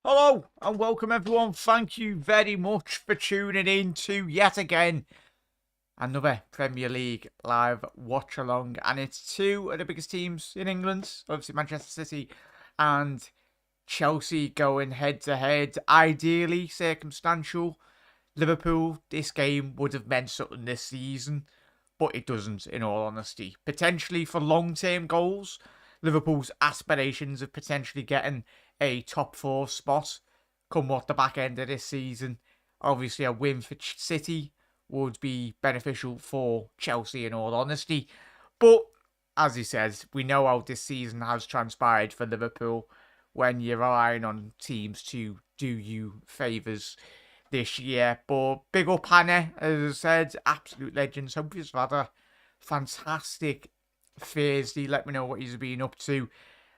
Hello and welcome everyone. Thank you very much for tuning in to yet again another Premier League live watch along, and it's two of the biggest teams in England, obviously Manchester City and Chelsea going head to head. Ideally circumstantial. Liverpool, this game would have meant something this season, but it doesn't, in all honesty. Potentially for long-term goals, Liverpool's aspirations of potentially getting a top four spot come what the back end of this season. Obviously, a win for City would be beneficial for Chelsea, in all honesty. But, as he says, we know how this season has transpired for Liverpool when you're relying on teams to do you favours this year. But big up Hannah, as I said, absolute legends. Hope he's had a fantastic Thursday. Let me know what he's been up to.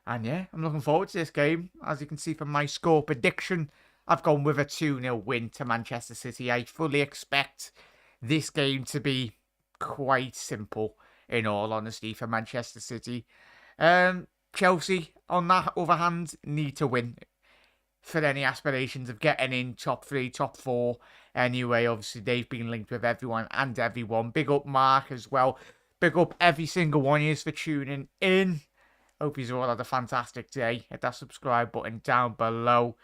And yeah, I'm looking forward to this game. As you can see from my score prediction, I've gone with a 2-0 win to Manchester City. I fully expect this game to be quite simple, in all honesty, for Manchester City. Chelsea, on that other hand, need to win for any aspirations of getting in top 3, top 4. Anyway, obviously, they've been linked with everyone and everyone. Big up Mark as well. Big up every single one of you for tuning in. Hope you've all had a fantastic day. Hit that subscribe button down below.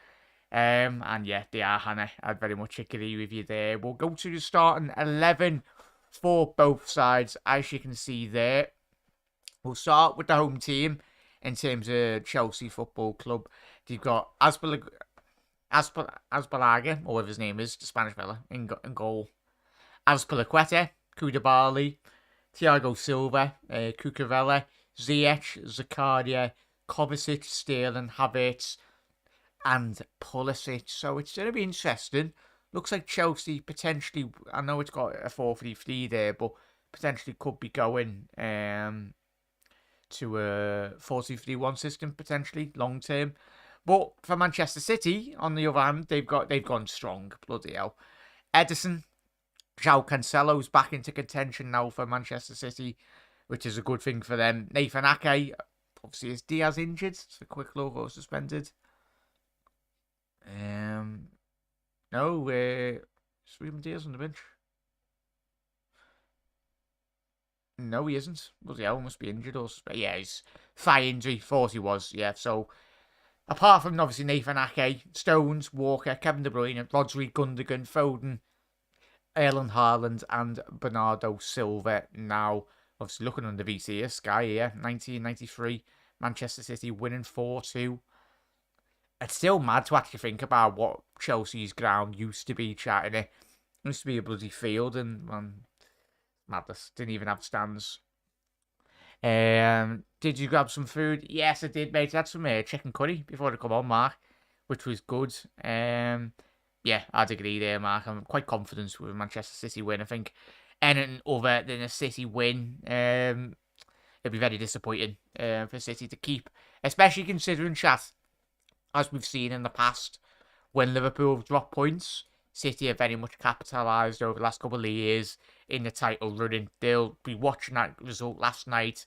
And yeah, they are, Hannah. I'd very much agree with you there. We'll go to the starting 11 for both sides, as you can see there. We'll start with the home team in terms of Chelsea Football Club. They've got Azpilicueta, or whatever his name is, the Spanish fella, in goal. Azpilicueta, Koulibaly, Thiago Silva, Cucurella, Ziyech, Zakaria, Kovacic, Sterling, Havertz, and Pulisic. So it's going to be interesting. Looks like Chelsea potentially, I know it's got a 4-3-3 there, but potentially could be going to a 4-2-3-1 system, potentially, long term. But for Manchester City, on the other hand, they've gone strong, bloody hell. Edison, João Cancelo's back into contention now for Manchester City, which is a good thing for them. Nathan Ake, obviously, is Diaz injured? It's a quick look, or suspended. No, Ruben Diaz on the bench. No, he isn't. Bloody hell, must be injured or suspended. Yeah, he's thigh injury, thought he was. Yeah, so apart from obviously Nathan Ake, Stones, Walker, Kevin De Bruyne, Rodri, Gundogan, Foden, Erling Haaland, and Bernardo Silva now. Obviously, looking under VC, Sky here, 1993, Manchester City winning 4-2. It's still mad to actually think about what Chelsea's ground used to be, chatting it. It used to be a bloody field, and madness. Didn't even have stands. Did you grab some food? Yes, I did, mate. I had some chicken curry before I come on, Mark, which was good. Yeah, I'd agree there, Mark. I'm quite confident with a Manchester City win. I think anything other than a City win, it'd be very disappointing for City to keep, especially considering, chat, as we've seen in the past, when Liverpool have dropped points, City have very much capitalised over the last couple of years in the title running. They'll be watching that result last night.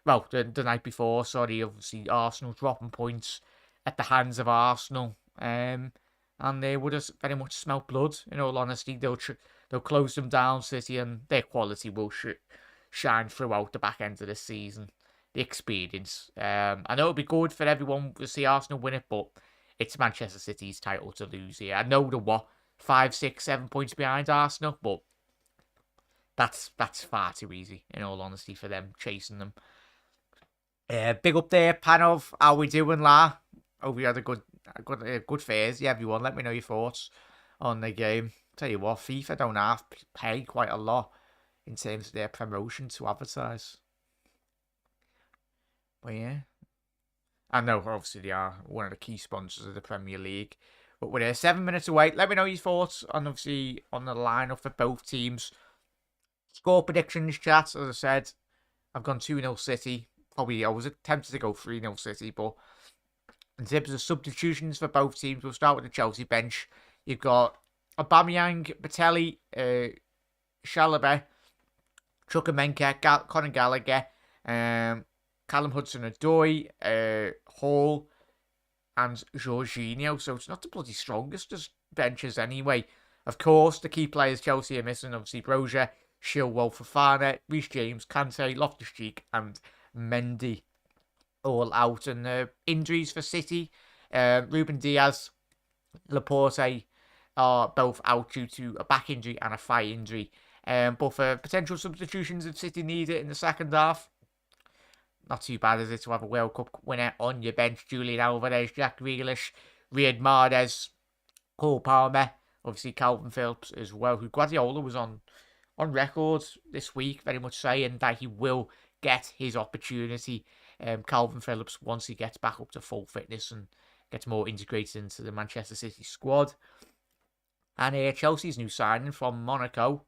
Well, the night before, sorry, obviously Arsenal dropping points at the hands of Arsenal. And they would have very much smelt blood, in all honesty. They'll close them down, City, and their quality will shine throughout the back end of the season. The experience. I know it'll be good for everyone to see Arsenal win it, but it's Manchester City's title to lose here. I know they're 5, 6, 7 points behind Arsenal, but that's far too easy, in all honesty, for them chasing them. Big up there, Panov. How we doing, La? Hope you had a good phase. Yeah, everyone, let me know your thoughts on the game. Tell you what, FIFA don't have to pay quite a lot in terms of their promotion to advertise. But yeah, I know obviously they are one of the key sponsors of the Premier League. But we're 7 minutes away. Let me know your thoughts on obviously on the lineup for both teams. Score predictions, chat. As I said, I've gone 2-0 City. Probably I was tempted to go 3-0 City, but in terms of substitutions for both teams, we'll start with the Chelsea bench. You've got Aubameyang, Batelli, Chalobah, Chukwuemeka, Conor Gallagher, Callum Hudson-Odoi, Hall, and Jorginho, so it's not the bloody strongest as benches anyway. Of course, the key players Chelsea are missing, obviously Brozier, Chilwell, Fofana, Reece James, Kante, Loftus-Cheek and Mendy all out. And injuries for City, Ruben Diaz, Laporte are both out due to a back injury and a thigh injury. But for potential substitutions if City need it in the second half, not too bad, is it, to have a World Cup winner on your bench? Julian Alvarez, Jack Grealish, Riyad Mahrez, Cole Palmer, obviously Calvin Phillips as well, who Guardiola was on record this week, very much saying that he will get his opportunity. Calvin Phillips, once he gets back up to full fitness and gets more integrated into the Manchester City squad. And Chelsea's new signing from Monaco.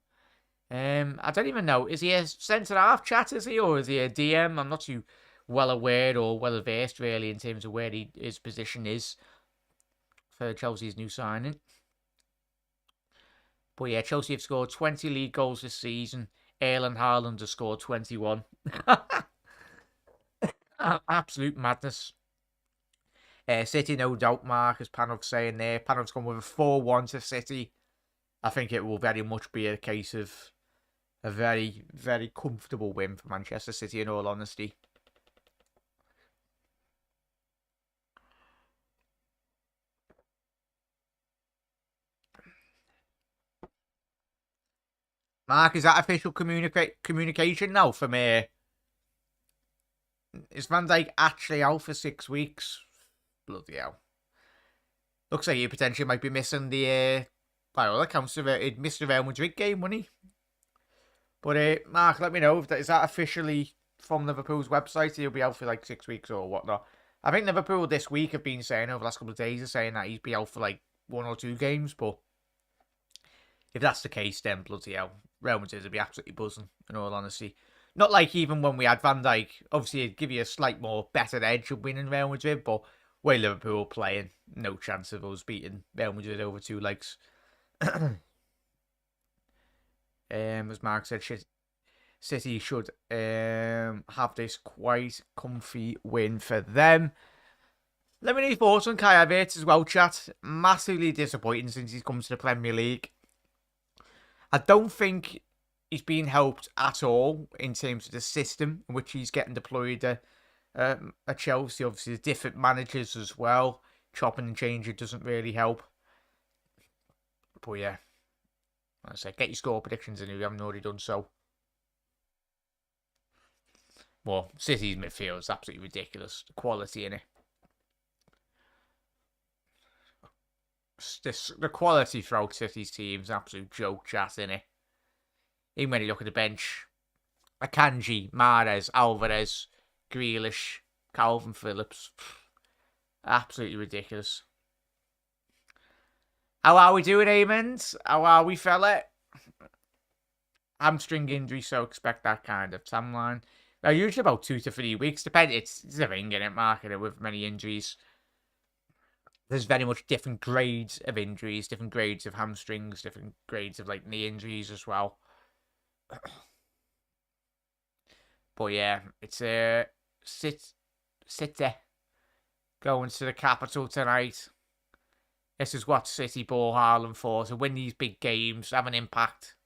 I don't even know. Is he a centre-half chat, is he? Or is he a DM? I'm not too well aware or well versed, really, in terms of where his position is for Chelsea's new signing. But yeah, Chelsea have scored 20 league goals this season. Erling Haaland has scored 21. Absolute madness. City, no doubt, Mark, as Panov's saying there. Panov's gone with a 4-1 to City. I think it will very much be a case of a very, very comfortable win for Manchester City, in all honesty. Mark, is that official communication now from me? Is Van Dijk actually out for 6 weeks? Bloody hell. Looks like he potentially might be missing the, by all accounts, he'd missed the Real Madrid game, wouldn't he? But Mark, let me know, is that officially from Liverpool's website? He'll be out for like 6 weeks or whatnot. I think Liverpool this week have been saying, over the last couple of days, are saying that he'd be out for like 1 or 2 games. But if that's the case, then bloody hell, Real Madrid would be absolutely buzzing, in all honesty. Not like even when we had Van Dijk, obviously it'd give you a slight more better edge of winning Real Madrid, but way Liverpool playing, no chance of us beating Real Madrid over 2 legs. As Mark said, City should have this quite comfy win for them. Let me know your thoughts on Kai Havertz as well, chat. Massively disappointing since he's come to the Premier League. I don't think he's been helped at all in terms of the system in which he's getting deployed at Chelsea. Obviously, the different managers as well. Chopping and changing doesn't really help. But yeah, like I say, get your score predictions in if you haven't already done so. Well, City's midfield is absolutely ridiculous. The quality in it. The quality throughout City's team's an absolute joke, chat, in it. Even when you look at the bench, Akanji, Mahrez, Alvarez, Grealish, Calvin Phillips, absolutely ridiculous. How are we doing, Eamon? How are we, fella? Hamstring injury, so expect that kind of timeline. Now, usually about 2 to 3 weeks. It's a ring in it, market with many injuries. There's very much different grades of injuries, different grades of hamstrings, different grades of like knee injuries as well. But yeah, it's City going to the capital tonight. This is what City bought Haaland for, to win these big games, have an impact.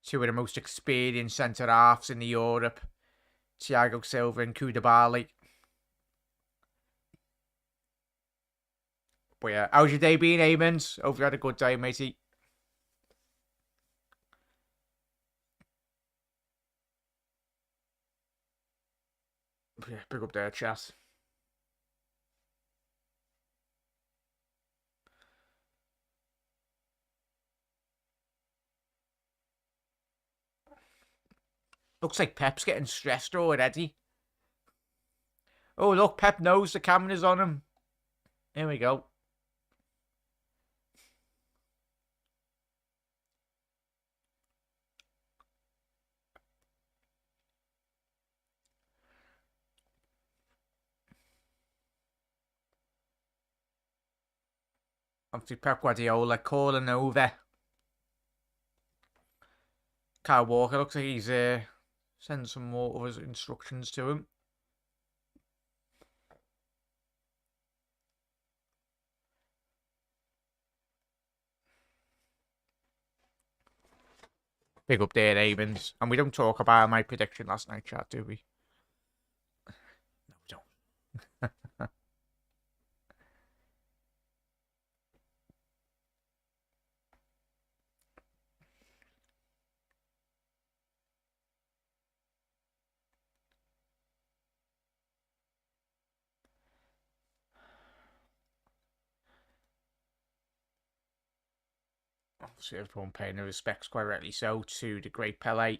Two of the most experienced centre-halves in Europe. Thiago Silva and Koulibaly. But yeah, how's your day been, Eamon? Hope you had a good day, matey. Yeah, pick up there, chat. Looks like Pep's getting stressed already. Oh, look, Pep knows the camera's on him. Here we go. Obviously, Pep Guardiola calling over. Kyle Walker looks like he's Send some more of his instructions to him. Big up there, Ravens. And we don't talk about my prediction last night, chat, do we? No, we don't. Obviously, everyone paying their respects, quite rightly so, to the great Pele.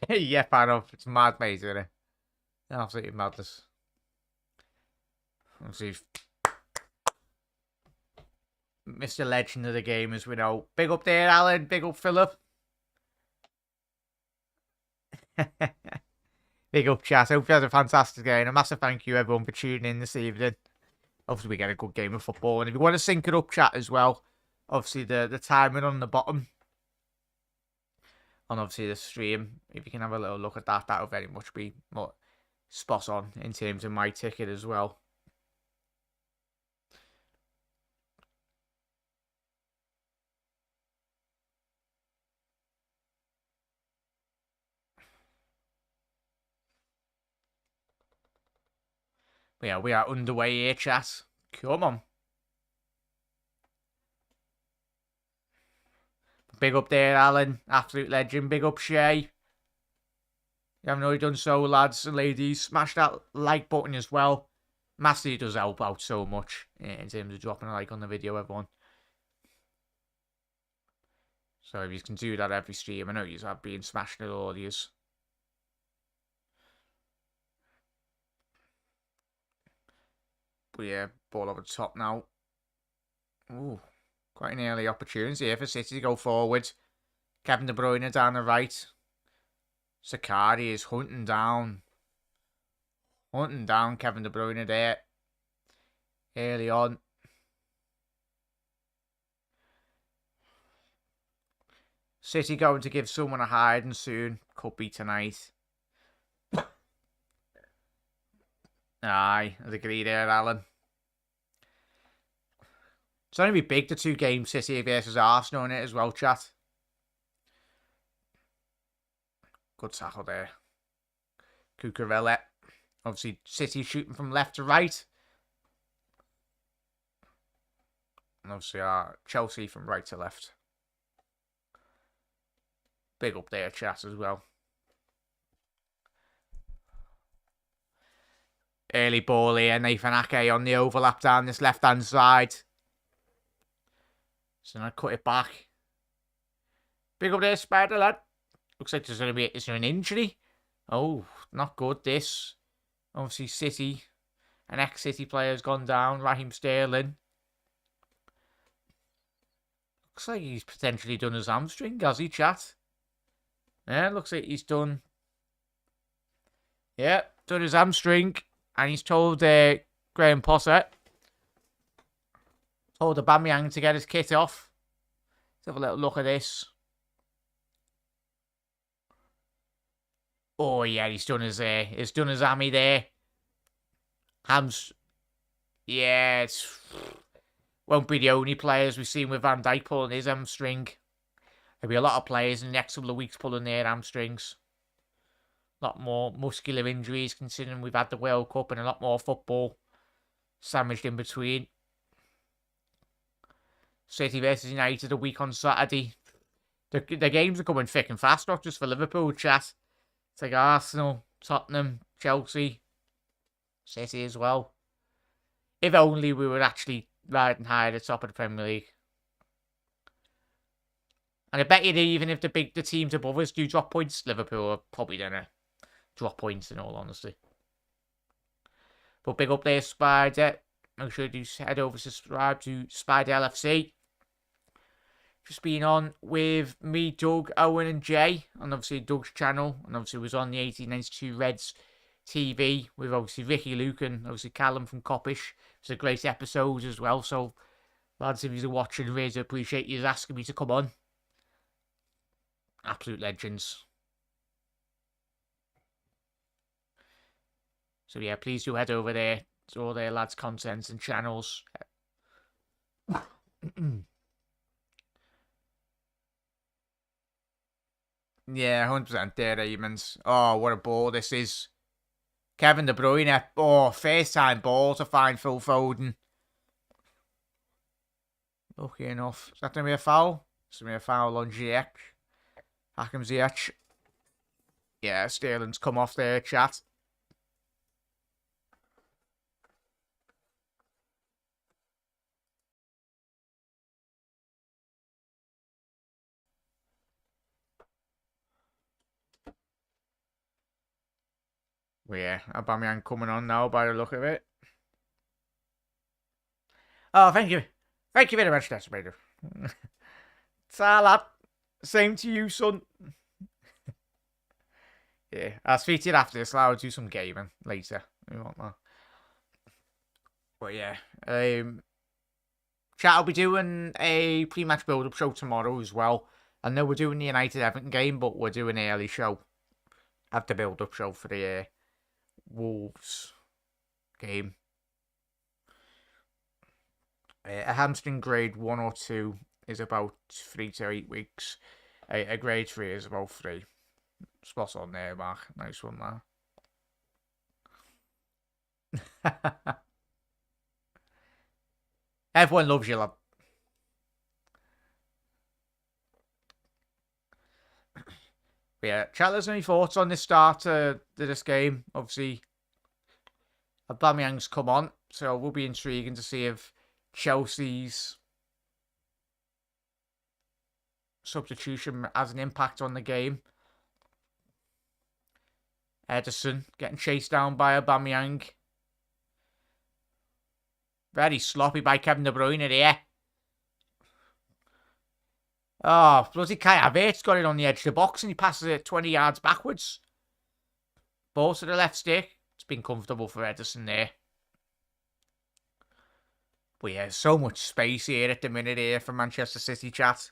Yeah, fair enough. It's mad, mate, isn't it? Absolutely madness. Obviously, Mr. Legend of the game, as we know. Big up there, Alan. Big up, Philip. Big up, chat. Hope you had a fantastic game. A massive thank you, everyone, for tuning in this evening. Obviously, we get a good game of football. And if you want to sync it up, chat, as well, obviously, the timing on the bottom. And obviously, the stream. If you can have a little look at that, that would very much be more spot on in terms of my ticket as well. But yeah, we are underway here, chat. Come on. Big up there, Alan. Absolute legend. Big up, Shay. You haven't already done so, lads and ladies. Smash that like button as well. Massively does help out so much in terms of dropping a like on the video, everyone. So if you can do that every stream, I know you have been smashing it all these. But yeah, ball over the top now. Ooh, quite an early opportunity here for City to go forward. Kevin De Bruyne down the right. Sakari is hunting down Kevin De Bruyne there. Early on. City going to give someone a hiding soon. Could be tonight. Aye, I'd agree there, Alan. It's only be big, the 2 games, City versus Arsenal in it as well, chat. Good tackle there. Cucurella. Obviously, City shooting from left to right. And obviously, Chelsea from right to left. Big up there, chat, as well. Early ball here. Nathan Ake on the overlap down this left-hand side. So I cut it back. Big up there, Spider lad. Looks like there's going to be... Is there an injury? Oh, not good, this. Obviously, City. An ex-City player's gone down. Raheem Sterling. Looks like he's potentially done his hamstring, has he, chat? Yeah, looks like he's done... Yeah, done his hamstring. And he's told Graham Potter... Told Aubameyang to get his kit off. Let's have a little look at this. Oh yeah, he's done his hammy there. Yeah, it's won't be the only players we've seen with Van Dijk pulling his hamstring. There'll be a lot of players in the next couple of weeks pulling their hamstrings. A lot more muscular injuries, considering we've had the World Cup and a lot more football sandwiched in between. City versus United a week on Saturday. The games are coming thick and fast, not just for Liverpool, chat. It's like Arsenal, Tottenham, Chelsea, City as well. If only we were actually riding high at the top of the Premier League. And I bet you that even if the teams above us do drop points, Liverpool are probably gonna drop points in all honesty. But big up there, Spider. Make sure you head over to subscribe to Spider LFC. Just been on with me, Doug, Owen, and Jay, and obviously Doug's channel, and obviously was on the 1892 Reds TV with obviously Ricky Luke and obviously Callum from Coppish. It's a great episode as well. So, lads, if you're watching, really appreciate you asking me to come on. Absolute legends. So yeah, please do head over there to all their lads' contents and channels. Yeah, 100% there, Eamons. Oh, what a ball this is. Kevin De Bruyne. Oh, first time ball to find Phil Foden. Lucky enough. Is that going to be a foul? It's going to be a foul on Ziyech. Hakim Ziyech. Yeah, Sterling's come off there, chat. Well, yeah, Aubameyang coming on now by the look of it. Oh, thank you. Thank you very much, Decimator. Salah. Same to you, son. Yeah, I'll speak to you after this. I'll do some gaming later. We want that. But yeah, chat, I'll be doing a pre-match build-up show tomorrow as well. I know we're doing the United Everton game, but we're doing an early show. Have the build-up show for the Wolves game. A hamstring grade 1 or 2 is about 3 to 8 weeks. A grade 3 is about 3. Spot on there, Mark. Nice one, that. Everyone loves you, lad. Yeah, chat, there's any thoughts on this start to this game? Obviously, Aubameyang's come on, so it will be intriguing to see if Chelsea's substitution has an impact on the game. Ederson getting chased down by Aubameyang. Very sloppy by Kevin De Bruyne there. Oh, bloody Kai Havertz got it on the edge of the box and he passes it 20 yards backwards. Ball to the left stick. It's been comfortable for Ederson there. But yeah, so much space here at the minute here for Manchester City, chat.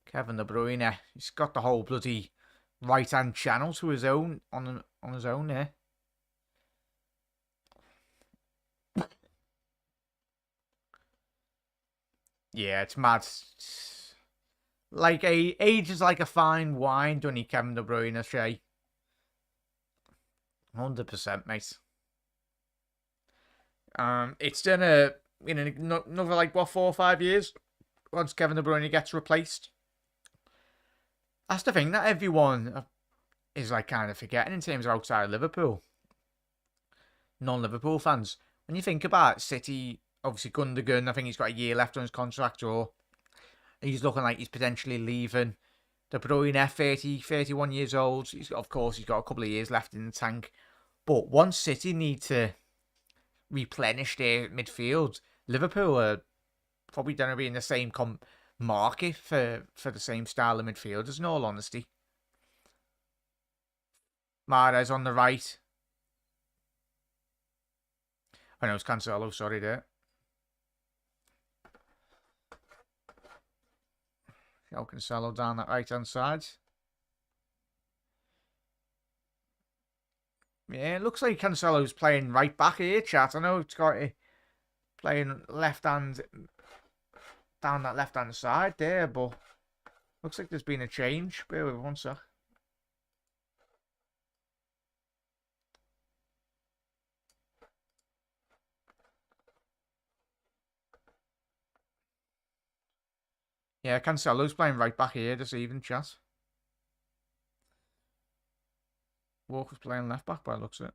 Kevin De Bruyne, he's got the whole bloody right-hand channel to his own, on his own there. Yeah, it's mad. Like age is like a fine wine, don't he, Kevin De Bruyne, Shay? 100%, mate. It's done another like what 4 or 5 years once Kevin De Bruyne gets replaced. That's the thing that everyone is like kind of forgetting in terms of outside of Liverpool. Non-Liverpool fans. When you think about City, obviously Gundogan, I think he's got a year left on his contract, or he's looking like he's potentially leaving. De Bruyne, 30, 31 years old. Of course, he's got a couple of years left in the tank. But once City need to replenish their midfield, Liverpool are probably going to be in the same market for the same style of midfielders, in all honesty. Mahrez on the right. I know it's Cancelo, sorry there. Cancelo down that right hand side. Yeah, it looks like Cancelo's playing right back here, chat. I know it's got playing left hand down that left hand side there, but looks like there's been a change. Bear with 1 sec. Yeah, Cancelo's playing right back here this evening, chat. Walker's playing left back by the looks of it.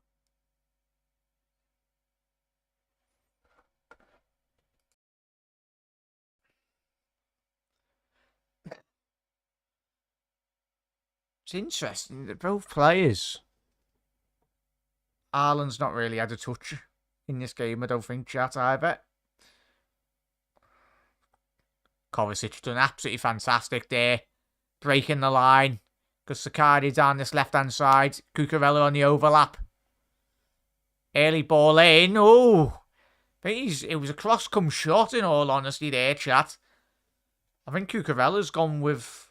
It's interesting that both players. Haaland's not really had a touch in this game, I don't think, chat, either. Kovacic done absolutely fantastic there. Breaking the line. Because Sakari down this left-hand side. Cucurella on the overlap. Early ball in. Oh! It was a cross come shot, in all honesty, there, chat. I think Cucurella's gone with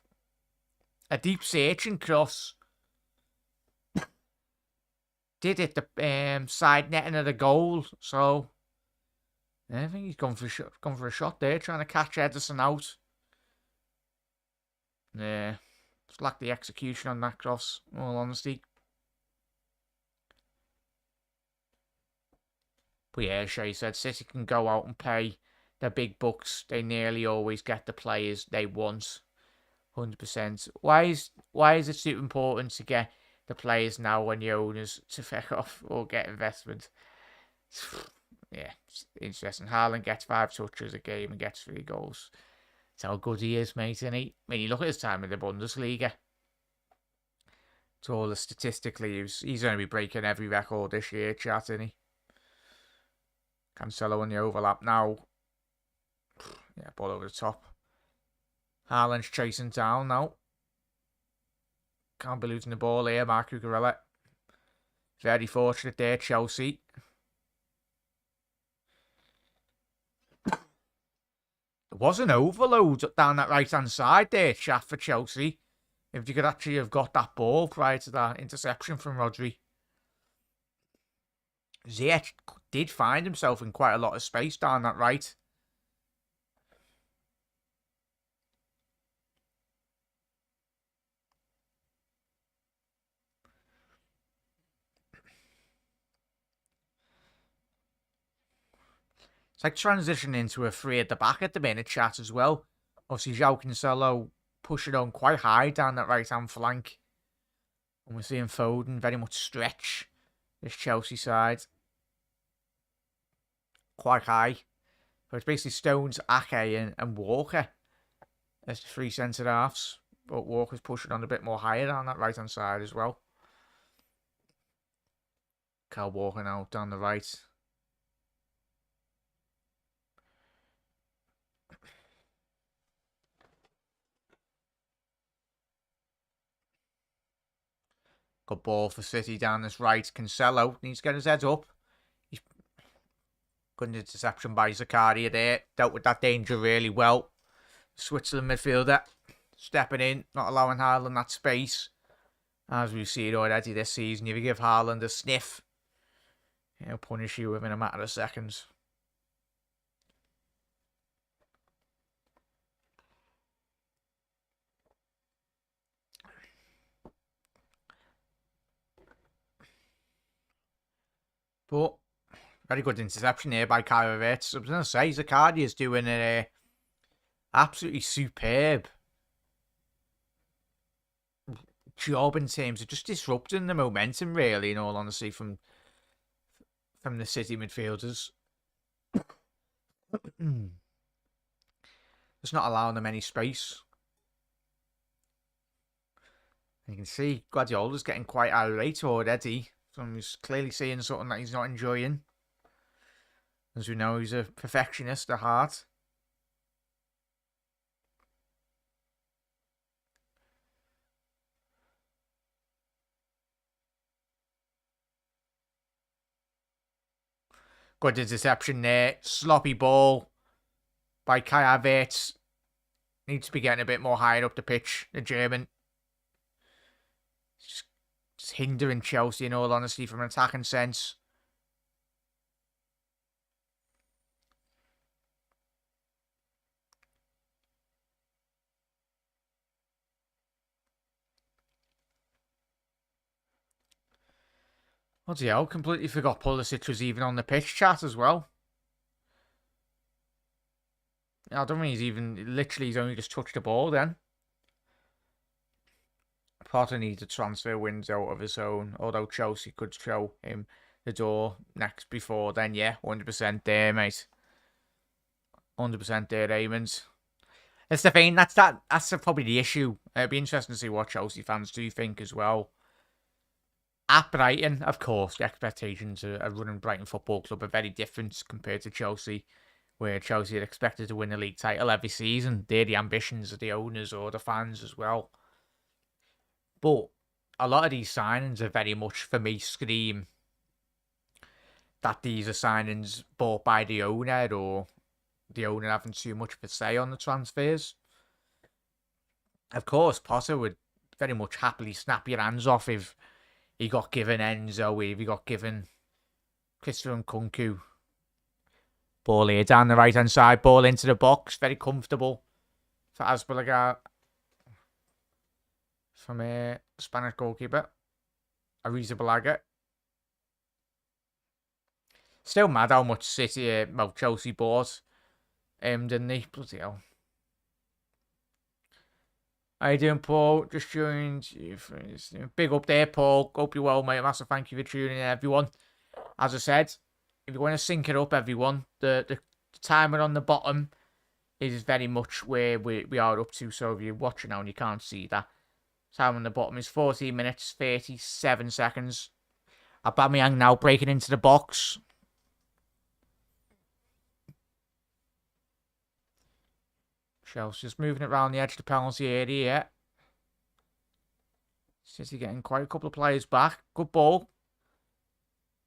a deep searching cross. Did hit the side netting of the goal, so yeah, I think he's gone for a shot there, trying to catch Ederson out. Yeah, just lacked the execution on that cross, in all honesty. But yeah, Shay said City can go out and pay their big bucks. They nearly always get the players they want. 100%. Why is it so important to get the players now when the owners to feck off or get investment? Yeah, it's interesting. Haaland gets 5 touches a game and gets 3 goals. That's how good he is, mate, isn't he? I mean, you look at his time in the Bundesliga. It's all statistically, he's going to be breaking every record this year, chat, isn't he? Cancelo on the overlap now. Yeah, ball over the top. Haaland's chasing down now. Can't be losing the ball here, Marc Cucurella. Very fortunate there, Chelsea. There was an overload down that right-hand side there, chat, for Chelsea. If you could actually have got that ball prior to that interception from Rodri. Ziyech did find himself in quite a lot of space down that right. It's like transitioning into a 3 at the back at the minute, chat, as well. Obviously, João Cancelo pushing on quite high down that right-hand flank. And we're seeing Foden very much stretch this Chelsea side. Quite high. So it's basically Stones, Ake and Walker as the 3 centre-halves. But Walker's pushing on a bit more higher down that right-hand side as well. Kyle Walker now down the right. Good ball for City down this right. Cancelo needs to get his head up. He's good interception by Zakaria there. Dealt with that danger really well. Switzerland midfielder stepping in, not allowing Haaland that space. As we've seen already this season, if you give Haaland a sniff, he'll punish you within a matter of seconds. But very good interception here by Kai Havertz. I was going to say, Zakaria is doing an absolutely superb job in terms of just disrupting the momentum, really, in all honesty, from the City midfielders. Just not allowing them any space. You can see Guardiola's getting quite irate already. So he's clearly seeing something that he's not enjoying. As we know, he's a perfectionist at heart. Good interception there. Sloppy ball by Kai Havertz. Needs to be getting a bit more higher up the pitch, the German. Just hindering Chelsea, in all honesty, from an attacking sense. Bloody hell, completely forgot Pulisic was even on the pitch, chat, as well. I don't think he's only just touched the ball then. Potter needs a transfer window of his own, although Chelsea could show him the door next before then. Yeah, 100% there, mate. 100% there, Raymond. It's the thing. That's probably the issue. It'd be interesting to see what Chelsea fans do think as well. At Brighton, of course, the expectations of running Brighton Football Club are very different compared to Chelsea, where Chelsea are expected to win the league title every season. They're the ambitions of the owners or the fans as well. But a lot of these signings are very much, for me, scream that these are signings bought by the owner or the owner having too much of a say on the transfers. Of course, Potter would very much happily snap your hands off if he got given Enzo, if he got given Christopher Nkunku. Ball here down the right-hand side, ball into the box, very comfortable for Azbalaga from a Spanish goalkeeper, Arrizabalaga. Still mad how much Chelsea bought, didn't they? Bloody hell. How you doing, Paul? Just joined. Big up there, Paul. Hope you're well, mate. Massive thank you for tuning in, everyone. As I said, if you want to sync it up, everyone, the timer on the bottom is very much where we are up to. So if you're watching now and you can't see that, time on the bottom is 14 minutes, 37 seconds. Aubameyang now breaking into the box. Chelsea's moving it around the edge of the penalty area. Yeah. City getting quite a couple of players back. Good ball.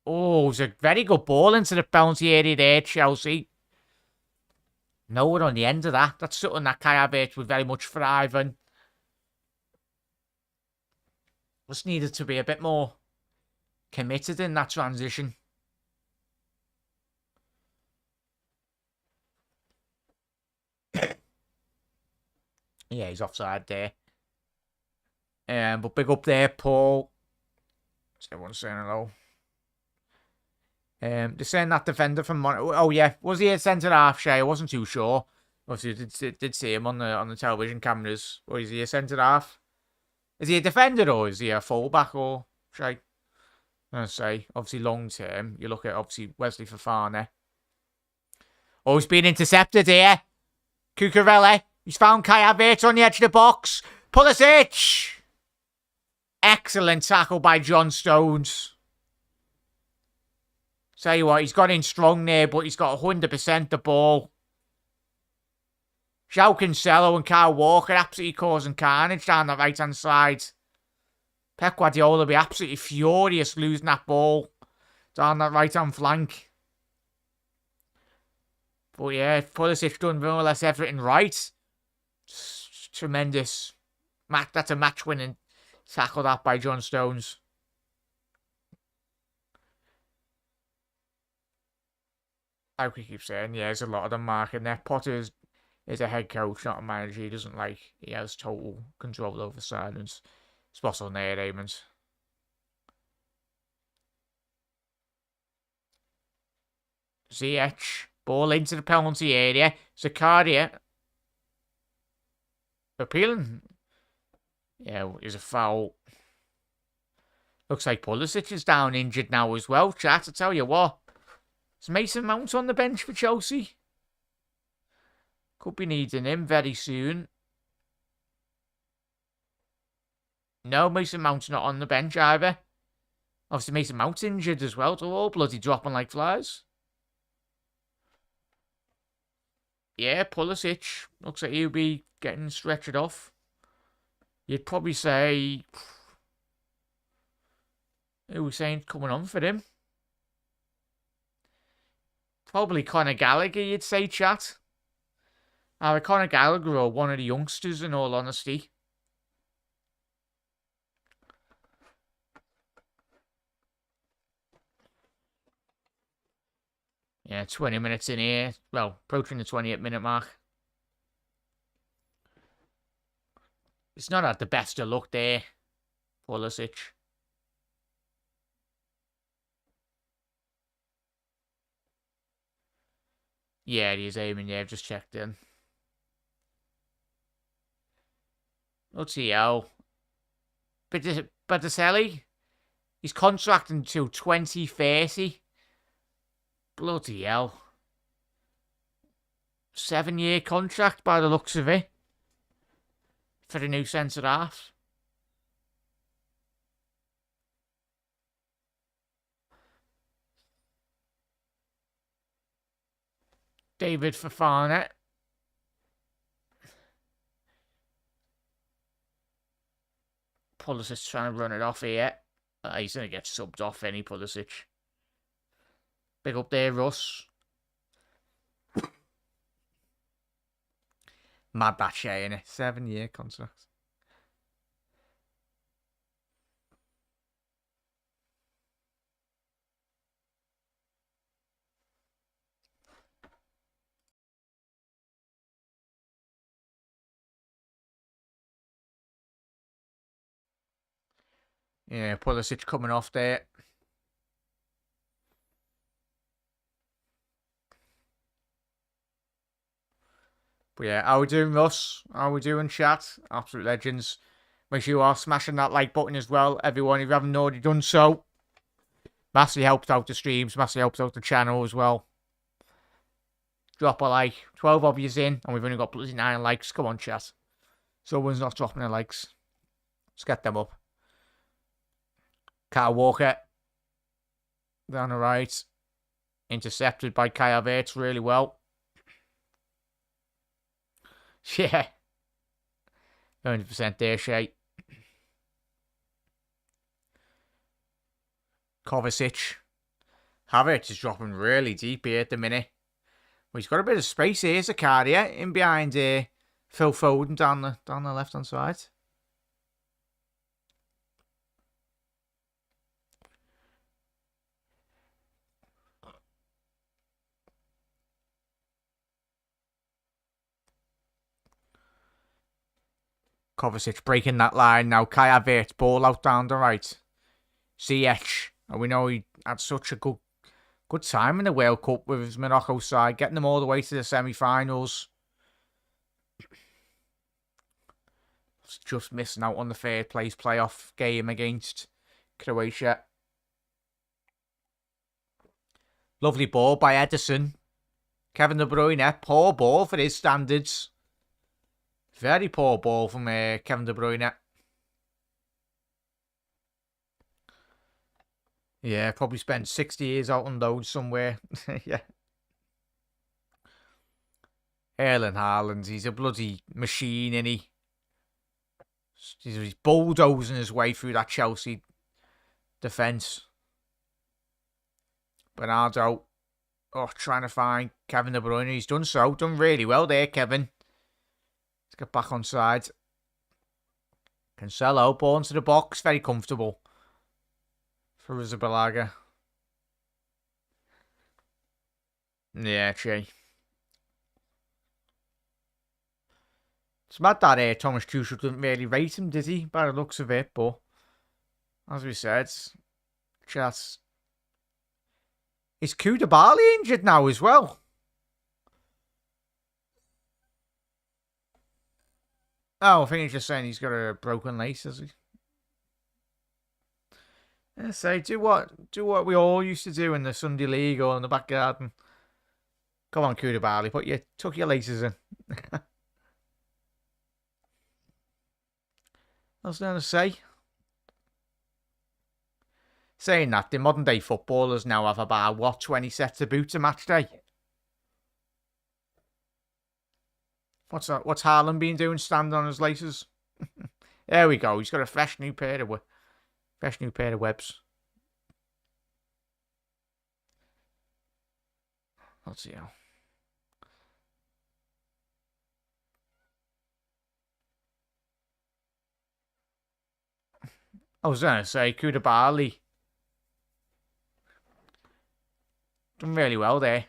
Oh, it's a very good ball into the penalty area there, Chelsea. Nowhere on the end of that. That's something that Kai Havertz would very much thrive on. Just needed to be a bit more committed in that transition. Yeah, he's offside there. But big up there, Paul. Is everyone saying hello? They're saying that defender from Monaco. Oh yeah, was he a centre half? Shay, I wasn't too sure. Obviously, did see him on the television cameras. Or is he a centre half? Is he a defender or is he a fullback or Shay? I'm gonna say obviously long term. You look at obviously Wesley Fofana. Oh, he's been intercepted here. Cucurella. He's found Kai Havertz on the edge of the box. Pulisic! Excellent tackle by John Stones. Tell you what, he's got in strong there, but he's got 100% the ball. João Cancelo and Kyle Walker absolutely causing carnage down the right-hand side. Pep Guardiola will be absolutely furious losing that ball down that right-hand flank. But yeah, Pulisic done more or less everything right. Tremendous. That's a match-winning tackle that by John Stones. Like we keep saying, yeah, there's a lot of them marking there. Potter is a head coach, not a manager. He doesn't he has total control over signings. Spot on there, Raymond. Ziyech, ball into the penalty area. Zakaria. Appealing. Yeah, is a foul. Looks like Pulisic is down injured now as well, chat. I tell you what. Is Mason Mount on the bench for Chelsea? Could be needing him very soon. No, Mason Mount's not on the bench either. Obviously, Mason Mount's injured as well. They're all bloody dropping like flies. Yeah, Pulisic. Looks like he'll be getting stretched off. You'd probably say... Who was saying coming on for him? Probably Conor Gallagher, you'd say, chat. Either Conor Gallagher or one of the youngsters, in all honesty. Yeah, 20 minutes in here. Well, approaching the 28-minute mark. It's not had the best of luck there, Pulisic. Yeah, he's aiming. Yeah, I've just checked in. Let's see how. Batistelli, he's contracting until 2030. Bloody hell. 7-year contract by the looks of it. for the new centre half. David Fofana. Pulisic trying to run it off here. He's going to get subbed off any Pulisic. Big up there, Russ. Mad that Shea, innit? 7-year contract. Yeah, Pulisic coming off there. But yeah, how we doing, Russ? How we doing, chat? Absolute legends. Make sure you are smashing that like button as well, everyone, if you haven't already done so. Massively helps out the streams, massively helps out the channel as well. Drop a like. 12 of yous in, and we've only got bloody 9 likes. Come on, chat. Someone's not dropping their likes. Let's get them up. Kyle Walker. Down the right. Intercepted by Kai Havertz really well. Yeah. 100% there, Shay. Kovacic. Havertz is dropping really deep here at the minute. Well, he's got a bit of space here, Zakaria, in behind Phil Foden down the left-hand side. Kovacic breaking that line now. Kai Havertz, ball out down the right. Ziyech. And we know he had such a good time in the World Cup with his Morocco side, getting them all the way to the semi-finals. Just missing out on the third place playoff game against Croatia. Lovely ball by Edison. Kevin De Bruyne, poor ball for his standards. Very poor ball from Kevin De Bruyne. Yeah, probably spent 60 years out on load somewhere. Yeah. Erling Haaland, he's a bloody machine, isn't he? He's bulldozing his way through that Chelsea defence. Bernardo, trying to find Kevin De Bruyne. He's done so. Done really well there, Kevin. Let's get back on side. Cancelo, ball into the box. Very comfortable for Rizabalaga. Yeah, Che. It's mad that Thomas Tuchel didn't really rate him, did he? By the looks of it, but as we said, chat. Is Koulibaly injured now as well? Oh, I think he's just saying he's got a broken lace, has he? Yeah, say do what we all used to do in the Sunday League or in the back garden. Come on, Koulibaly, tuck your laces in. I was going to say. Saying that, the modern day footballers now have about, 20 sets of boots a match day? What's Haaland been doing standing on his laces? There we go. He's got a fresh new pair of webs. Let's see how. I was going to say, Koulibaly. Done really well there.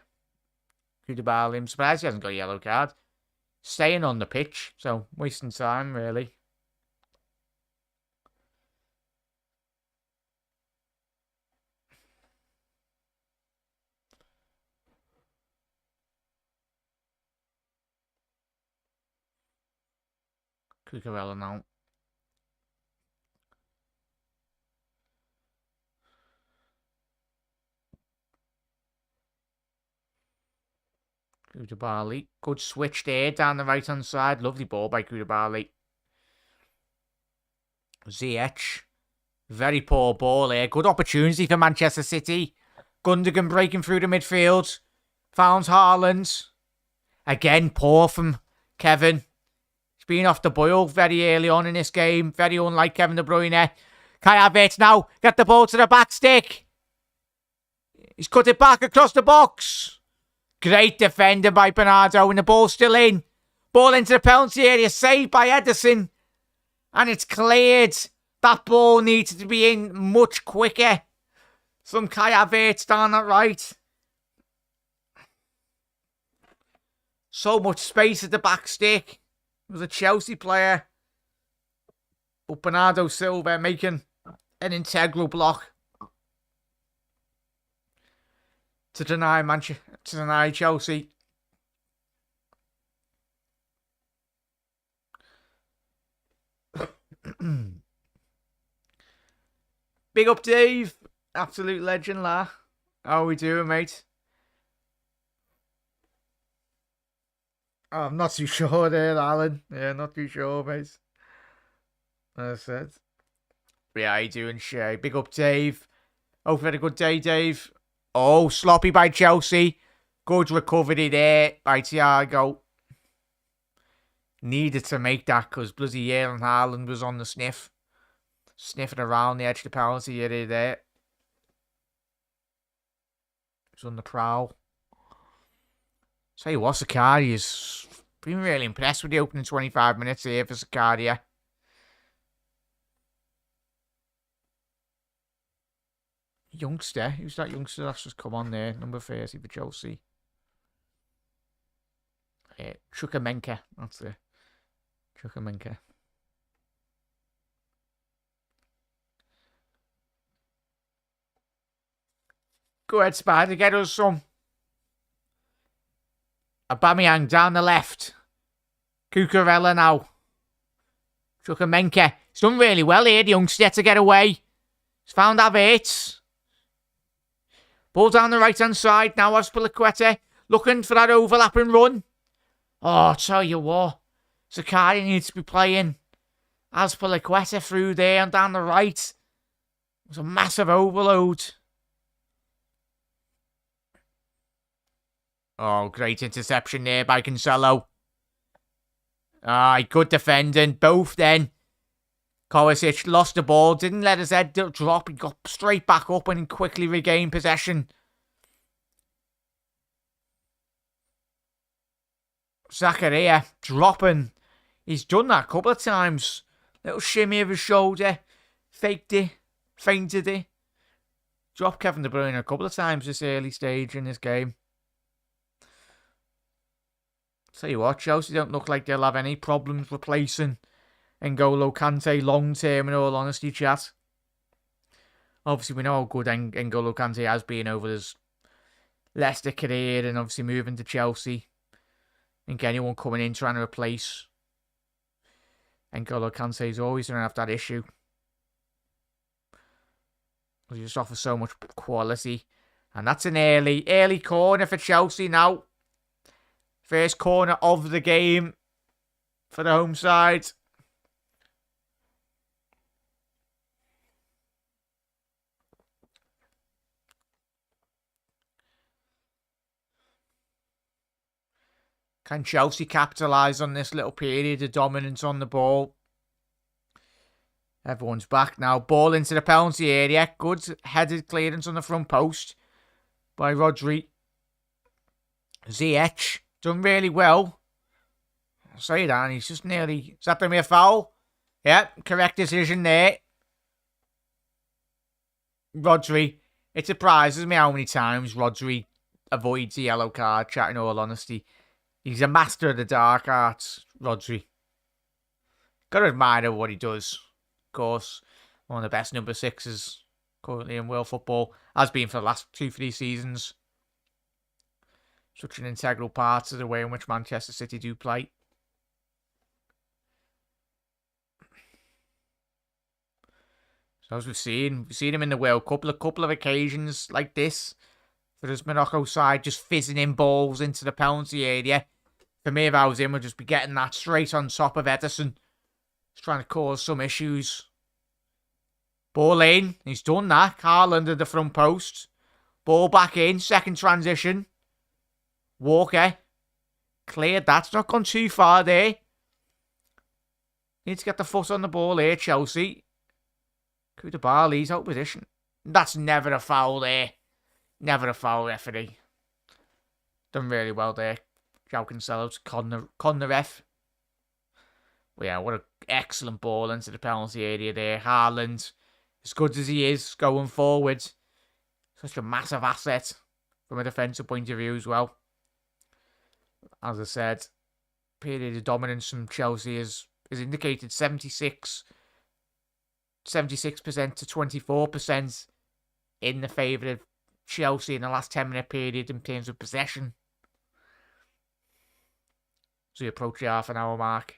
Koulibaly. I'm surprised he hasn't got a yellow card. Staying on the pitch, so wasting time, really. Cucurella now. Koulibaly. Good switch there down the right-hand side. Lovely ball by Koulibaly. Ziyech. Very poor ball here. Good opportunity for Manchester City. Gundogan breaking through the midfield. Found Haaland. Again, poor from Kevin. He's been off the boil very early on in this game. Very unlike Kevin De Bruyne. Kai Havertz now. Get the ball to the back stick. He's cut it back across the box. Great defending by Bernardo, and the ball's still in. Ball into the penalty area, saved by Ederson. And it's cleared. That ball needed to be in much quicker. From Kai Havertz down that right. So much space at the back stick. It was a Chelsea player. But Bernardo Silva making an integral block to deny Chelsea. Big up, Dave. Absolute legend, la. How are we doing, mate? Oh, I'm not too sure there, Alan. Yeah, not too sure, mate. As I said. Yeah, how you doing, Shay? Big up, Dave. Hope you had a good day, Dave. Oh, sloppy by Chelsea. Good recovery there by Thiago. Needed to make that because bloody Erling Haaland was on the sniff. Sniffing around the edge of the penalty area there. He's on the prowl. Tell you what, Sakaria's been really impressed with the opening 25 minutes here for Sakaria. Youngster? Who's that youngster that's just come on there? Number 30 for Chelsea. Chukwuemeka. That's it. Chukwuemeka. Go ahead, Spider. Get us some. Aubameyang down the left. Cucurella now. Chukwuemeka. He's done really well here, the youngster, to get away. He's found Havertz. Ball down the right-hand side. Now Azpilicueta looking for that overlapping run. Oh, I'll tell you what. Zakaria needs to be playing Azpilicueta through there and down the right. It was a massive overload. Oh, great interception there by Cancelo. Good defending. Both then. Kovacic lost the ball. Didn't let his head drop. He got straight back up and quickly regained possession. Zakaria dropping. He's done that a couple of times. Little shimmy of his shoulder. Faked it. Fainted it. Dropped Kevin De Bruyne a couple of times this early stage in this game. Tell you what, Chelsea don't look like they'll have any problems replacing N'Golo Kante long term, in all honesty, chat. Obviously, we know how good N'Golo Kante has been over his Leicester career and obviously moving to Chelsea. I think anyone coming in trying to replace N'Golo Kante is always going to have that issue. He just offers so much quality. And that's an early corner for Chelsea now. First corner of the game for the home side. Can Chelsea capitalise on this little period of dominance on the ball? Everyone's back now. Ball into the penalty area. Good headed clearance on the front post by Rodri. Ziyech. Done really well. I'll say that, and he's just nearly... Is that going to be a foul? Yeah, correct decision there. Rodri. It surprises me how many times Rodri avoids the yellow card, chat, in all honesty. He's a master of the dark arts, Rodri. Got to admire what he does. Of course, one of the best number sixes currently in world football. Has been for the last 2-3 seasons. Such an integral part of the way in which Manchester City do play. So as we've seen him in the World Cup, a couple of occasions like this. For his Morocco side, just fizzing in balls into the penalty area. For me, if I was him, I'd just be getting that straight on top of Ederson. Just trying to cause some issues. Ball in. He's done that. Haaland at the front post. Ball back in. Second transition. Walker. Cleared that. It's not gone too far there. Need to get the foot on the ball here, Chelsea. Koulibaly's out of position. That's never a foul there. Never a foul, referee. Done really well there. João Cancelo to con the ref. Well, yeah, what an excellent ball into the penalty area there. Haaland, as good as he is going forward, such a massive asset from a defensive point of view as well. As I said, period of dominance from Chelsea is indicated 76% to 24% in the favour of Chelsea in the last 10-minute period in terms of possession. So we approach the half-an-hour mark.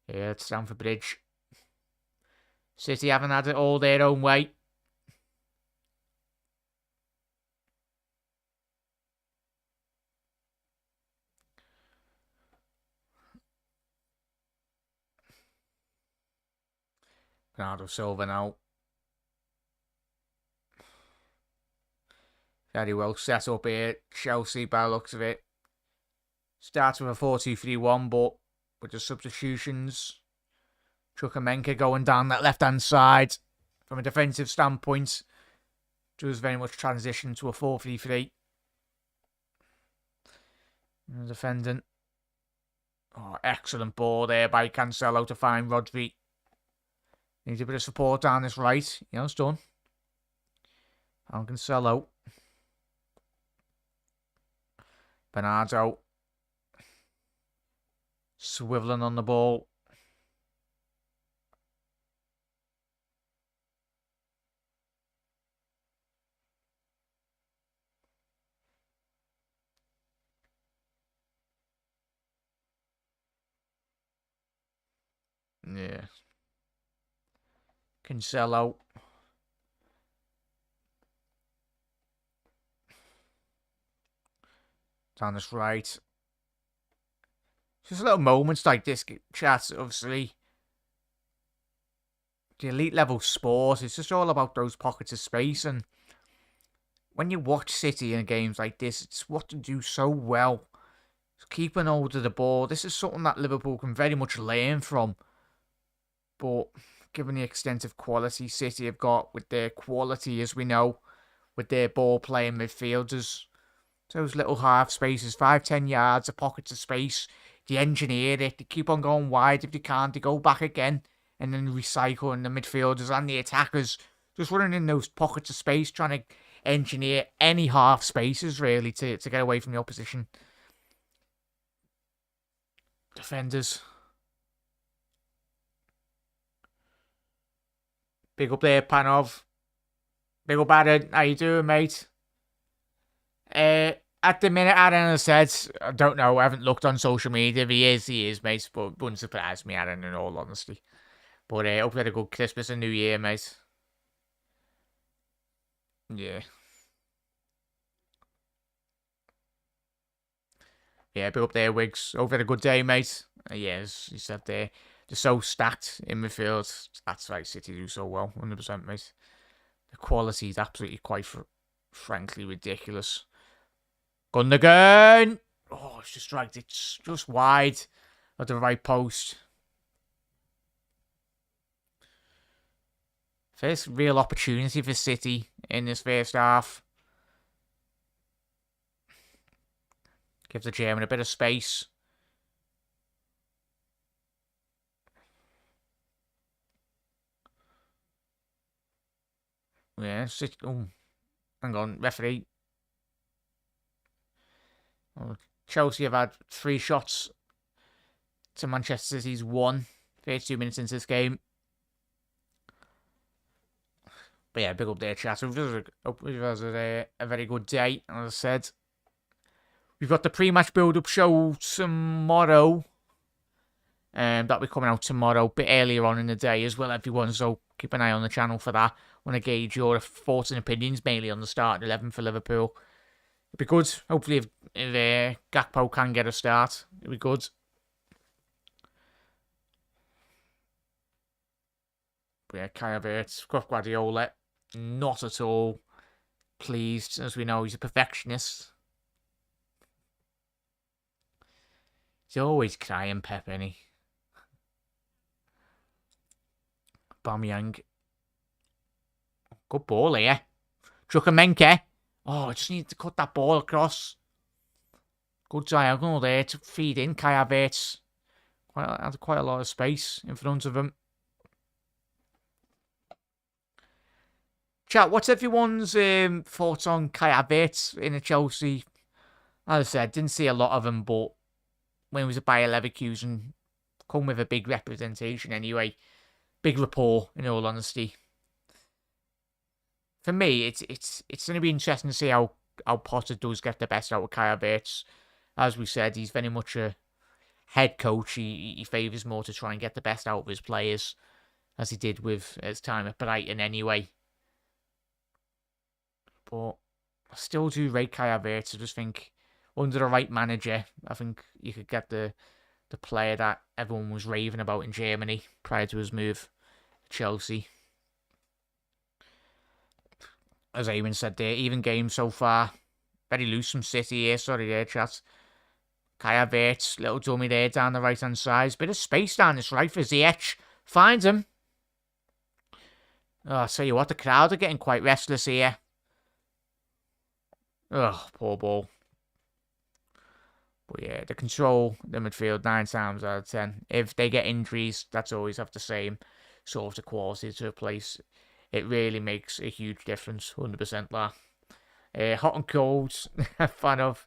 Here at Stamford Bridge. City haven't had it all their own way. Bernardo Silva now. Very well set up here. Chelsea by the looks of it. Starts with a 4-2-3-1, but with the substitutions. Chukwuemeka going down that left-hand side. From a defensive standpoint, does very much transition to a 4-3-3. Defending. Oh, excellent ball there by Cancelo to find Rodri. Needs a bit of support down this right. Yeah, it's done. And Cancelo. Bernardo. Swiveling on the ball. Yeah. Cancelo. Down this right. Just little moments like this, chat, obviously. The elite level sport, it's just all about those pockets of space. And when you watch City in games like this, it's what to do so well. Keeping hold of the ball. This is something that Liverpool can very much learn from. But given the extensive quality City have got with their quality, as we know, with their ball playing midfielders, those little half spaces, 5-10 yards of pockets of space, they engineer it, they keep on going wide if they can't, they go back again, and then recycling the midfielders and the attackers, just running in those pockets of space, trying to engineer any half spaces, really, to get away from the opposition. Defenders. Big up there, Panov. Big up, Adam. How you doing, mate? At the minute, Aaron has said, I don't know, I haven't looked on social media. If he is, mate, but wouldn't surprise me, Aaron, in all honesty. But hope you had a good Christmas and New Year, mate. Yeah. Yeah, big up there, Wiggs. Hope you had a good day, mate. Yeah, as you said there, they're so stacked in midfield. That's why City do so well, 100%, mate. The quality is absolutely quite, frankly, ridiculous. Gundogan! Oh, it's just dragged it just wide at the right post. First real opportunity for City in this first half. Give the German a bit of space. Yeah, oh, hang on, referee. Oh, Chelsea have had 3 shots to Manchester City's 1. 32 minutes into this game. But yeah, big up there, chat. Hope we've had a very good day, as I said. We've got the pre-match build-up show tomorrow. That'll be coming out tomorrow, a bit earlier on in the day as well, everyone. So keep an eye on the channel for that. I want to gauge your thoughts and opinions, mainly on the starting 11 for Liverpool. It'll be good. Hopefully, if Gakpo can get a start, it'll be good. Yeah, Kai Havertz, Guardiola, not at all pleased. As we know, he's a perfectionist. He's always crying, Pep, isn't he? Aubameyang. Good ball here. Chukwuemeka. Oh, I just need to cut that ball across. Good diagonal there to feed in Kai Havertz. Had quite a lot of space in front of him. Chat, what's everyone's thoughts on Kai Havertz in a Chelsea? As I said, didn't see a lot of him, but when he was at Bayer Leverkusen, come with a big representation anyway. Big rapport, in all honesty. For me, it's going to be interesting to see how Potter does get the best out of Kai Havertz. As we said, he's very much a head coach. He favours more to try and get the best out of his players, as he did with his time at Brighton anyway. But I still do rate Kai Havertz. I just think under the right manager, I think you could get the player that everyone was raving about in Germany prior to his move to Chelsea. As Eamon said there, even games so far. Very loose from City here. Sorry there, chat. Kai Havertz, little dummy there down the right-hand side. Bit of space down this right for Ziyech. Finds him. Oh, I'll tell you what, the crowd are getting quite restless here. Oh, poor ball. But yeah, the control, the midfield, 9 times out of 10. If they get injuries, that's always have the same sort of quality to replace. It really makes a huge difference, 100% that. Hot and cold, fan of.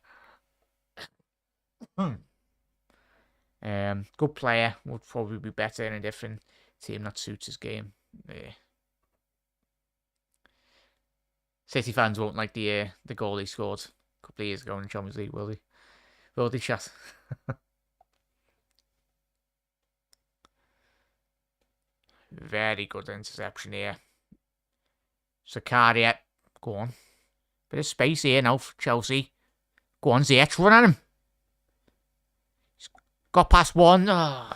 Good player, would probably be better in a different team that suits his game. Yeah. City fans won't like the goal he scored a couple of years ago in the Champions League, will they? Will they, chat? Very good interception here. Zakaria, go on. Bit of space here now for Chelsea. Go on, Ziyech, run at him. He's got past one. Oh.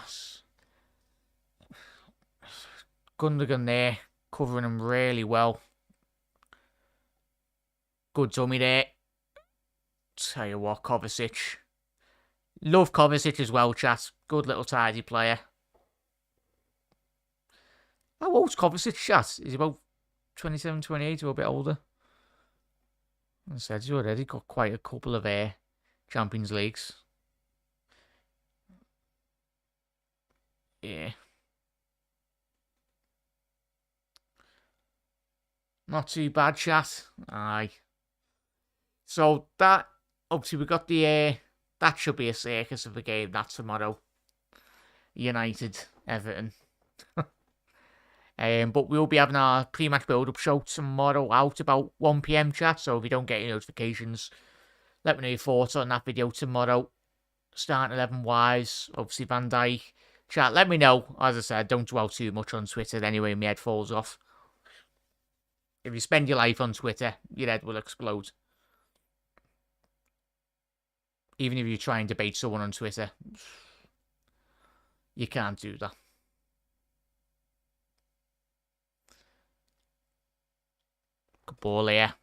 Gundogan there, covering him really well. Good dummy there. Tell you what, Kovacic. Love Kovacic as well, chat. Good little tidy player. How old's Kovacic, chat? Is he about 27, 28 or a bit older? As I said, he's already got quite a couple of Champions Leagues. Yeah. Not too bad, chat. Aye. So that, obviously we got the, that should be a circus of a game. That's tomorrow. United, Everton. But we'll be having our pre-match build-up show tomorrow out about 1 PM, chat. So if you don't get any notifications, let me know your thoughts on that video tomorrow. Starting 11-wise, obviously Van Dijk. Chat, let me know. As I said, don't dwell too much on Twitter anyway, my head falls off. If you spend your life on Twitter, your head will explode. Even if you try and debate someone on Twitter, you can't do that. Good ball here.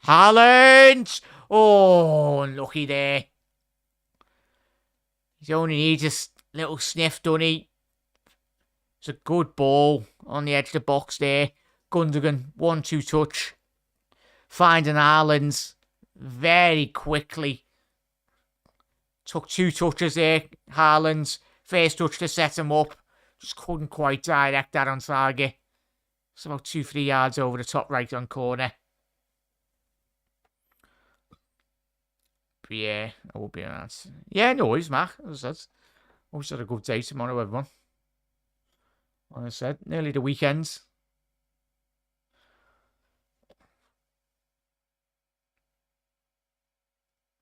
Haaland! Oh, unlucky there. He only needs a little sniff, doesn't he? It's a good ball on the edge of the box there. Gundogan, 1-2 touch. Finding Haaland very quickly. Took 2 touches there, Haaland. First touch to set him up. Just couldn't quite direct that on target. It's about 2-3 yards over the top right on corner. But yeah, I will be on that. Yeah, no worries, Mark. As I said, always had a good day tomorrow, everyone. Like I said, nearly the weekend.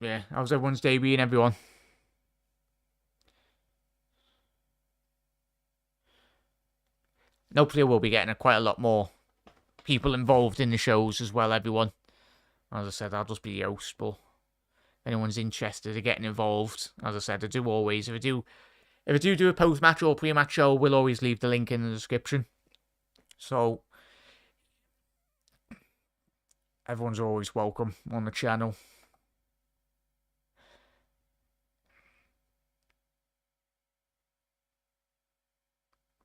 Yeah, how's everyone's day being, everyone? Hopefully we'll be getting quite a lot more people involved in the shows as well, everyone. As I said, I'll just be the host, but if anyone's interested in getting involved, as I said, I do always. If I do a post-match or pre-match show, we'll always leave the link in the description. So everyone's always welcome on the channel.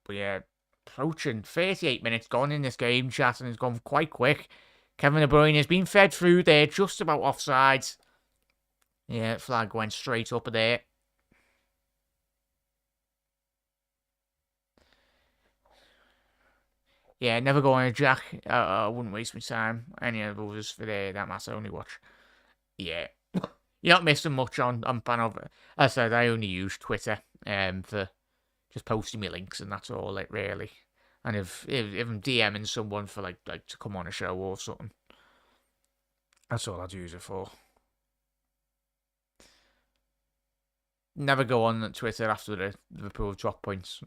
But yeah, approaching 38 minutes gone in this game, chat, and it's gone quite quick. Kevin De Bruyne has been fed through there, just about offsides. Yeah, flag went straight up there. Yeah, never go on a jack. I wouldn't waste my time. Any of those for that mass only watch. Yeah. You're not missing much on Panov. As I said, I only use Twitter for just posting me links, and that's all it really. And if I'm DMing someone for like to come on a show or something, that's all I'd use it for. Never go on Twitter after the Liverpool drop points.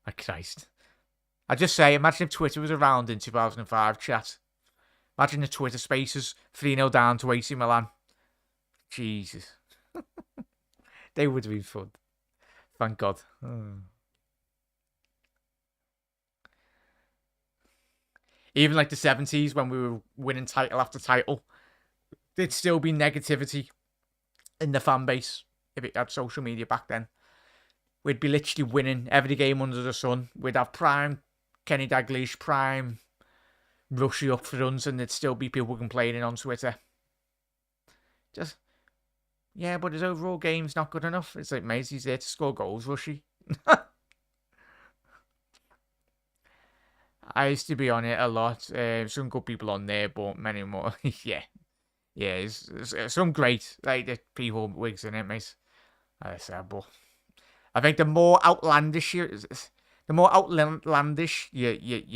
My Christ. I just say, imagine if Twitter was around in 2005, chat. Imagine the Twitter spaces, 3-0 down to AC Milan. Jesus. They would have been fun. Thank God. Even like the 70s when we were winning title after title, there'd still be negativity in the fan base if it had social media back then. We'd be literally winning every game under the sun. We'd have prime Kenny Dalglish, prime Rushy up front, and there'd still be people complaining on Twitter. Just, yeah, but his overall game's not good enough. It's like, mate, he's there to score goals, Rushy. I used to be on it a lot. Some good people on there, but many more. Yeah. Yeah, it's some great, like, the people wigs in it, mate. I said, but I think the more outlandish your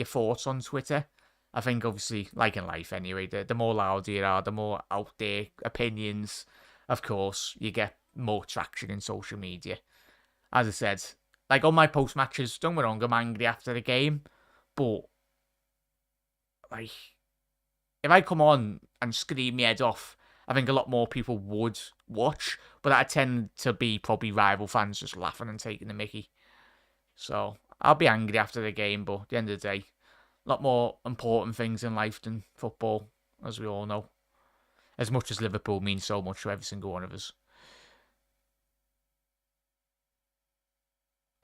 thoughts on Twitter, I think obviously, like in life anyway, the more loud you are, the more out there opinions, of course, you get more traction in social media. As I said, like on my post matches, don't get me wrong, I'm angry after the game, but like if I come on and scream my head off, I think a lot more people would watch, but I tend to be probably rival fans just laughing and taking the mickey. So I'll be angry after the game, but at the end of the day, a lot more important things in life than football, as we all know. As much as Liverpool means so much to every single one of us.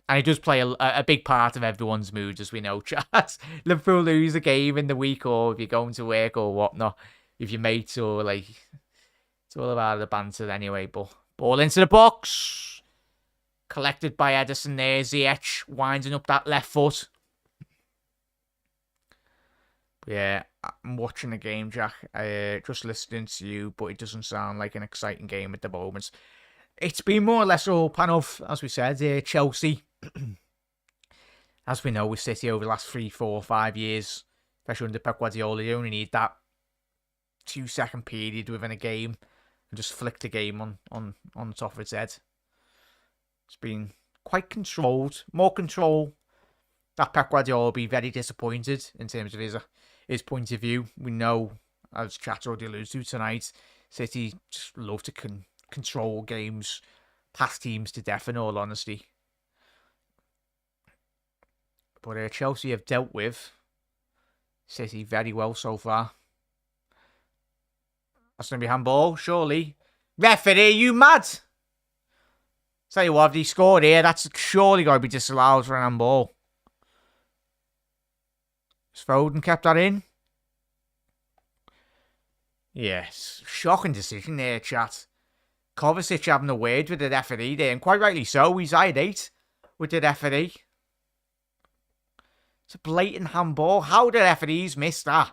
And it does play a big part of everyone's mood, as we know, chat. Liverpool lose a game in the week, or if you're going to work or whatnot, with your mates, or like, it's all about the banter anyway. But ball into the box. Collected by Edison there. Ziyech winding up that left foot. Yeah, I'm watching the game, Jack. Just listening to you, but it doesn't sound like an exciting game at the moment. It's been more or less all pan off, as we said. Chelsea, as we know, with City over the last 3, 4, 5 years, especially under Pep Guardiola, you only need that 2-second period within a game and just flick the game on the top of its head. It's been quite controlled, more control. That Pep Guardiola will be very disappointed in terms of his point of view. We know, as chat already alludes to tonight, City just love to control games, pass teams to death, in all honesty. But Chelsea have dealt with City very well so far. That's going to be handball, surely. Referee, you mad? Tell you what, if he scored here, that's surely got to be disallowed for an handball. Has Foden kept that in? Yes, shocking decision there, chat. Kovacic having a word with the referee there, and quite rightly so. He's irate with the referee. It's a blatant handball. How did referees miss that?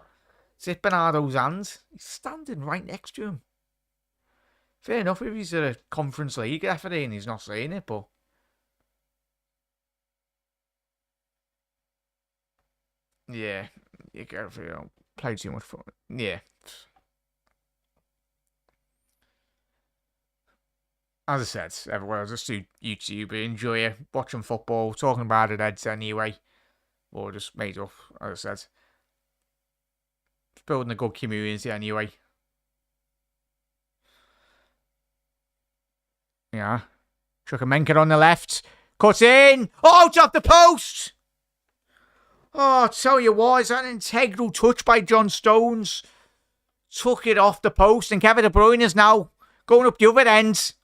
It's in Bernardo's hands. He's standing right next to him. Fair enough if he's a Conference League referee and he's not saying it, but... yeah, you can't play too much fun. Yeah. As I said, everywhere, just do YouTube, enjoy it, watching football, talking about it heads anyway. Or just made up, as I said. Just building a good community anyway. Yeah. Chukwuemeka on the left. Cut in. Oh, it's off the post. Oh, I'll tell you what, it's an integral touch by John Stones. Took it off the post, and Kevin De Bruyne is now going up the other end.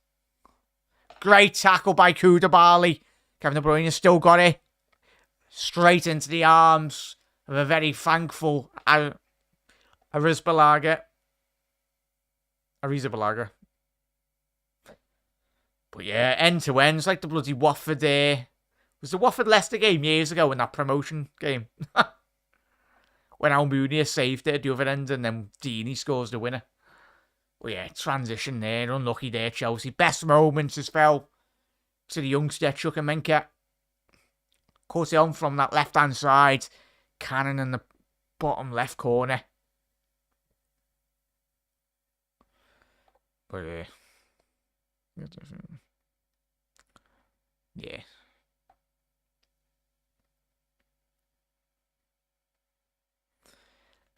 Great tackle by Koulibaly. Kevin De Bruyne has still got it. Straight into the arms of a very thankful Arrizabalaga. But yeah, end to end, it's like the bloody Watford there. It was the Watford-Leicester game years ago in that promotion game. When Almunia saved it at the other end and then Deeney scores the winner. Well, yeah, transition there. Unlucky there, Chelsea. Best moments as fell to the youngster, Chukwuemeka. Cut it on from that left-hand side. Cannon in the bottom left corner. But, yeah.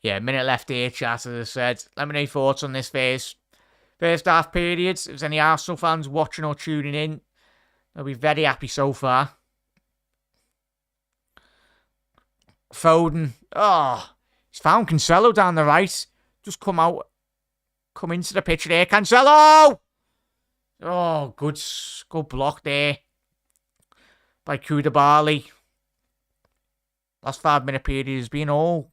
Yeah, minute left here, chat, as I said. Let me know your thoughts on this first half period. If there's any Arsenal fans watching or tuning in, they'll be very happy so far. Foden. Oh, he's found Cancelo down the right. Just come into the pitch there. Cancelo! Oh, good block there by Koulibaly. Last 5 minute period has been all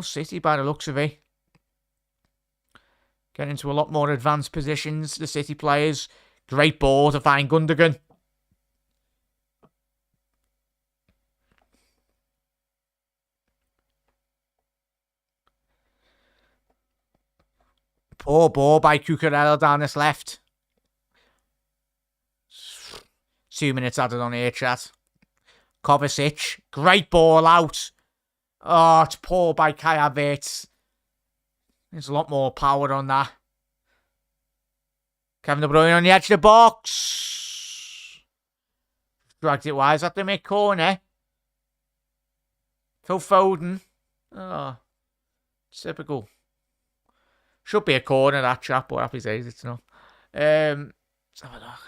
City by the looks of it. Getting into a lot more advanced positions, the City players. Great ball to find Gundogan. Poor ball by Cucurella down this left. 2 minutes added on here, chat. Kovacic. Great ball out. Oh, it's poor by Kai Havertz. There's a lot more power on that. Kevin De Bruyne on the edge of the box. Dragged it wise at the mid-corner. Phil Foden. Oh, typical. Should be a corner, that chap, but happy days, it's not. Let's have a look.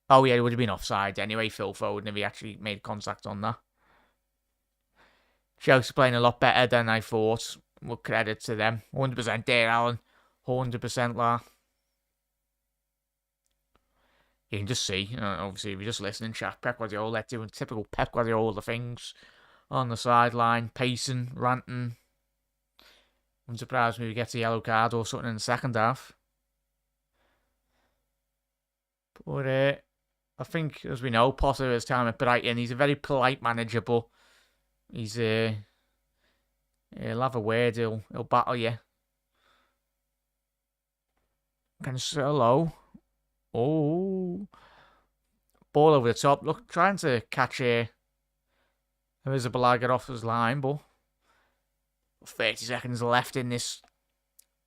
Oh, yeah, it would have been offside anyway, Phil Foden, if he actually made contact on that. Chelsea playing a lot better than I thought. Well, credit to them. 100% there, Alan. 100% La. You can just see, obviously, if you're just listening, chat, Pep Guardiola doing typical Pep Guardiola things on the sideline, pacing, ranting. Wouldn't surprise me if he gets a yellow card or something in the second half. But I think, as we know, Potter his time at Brighton, he's a very polite manager, but he'll have a word, he'll battle you. Cancelo. Oh. Ball over the top. Look, trying to catch Arrizabalaga off his line, but 30 seconds left in this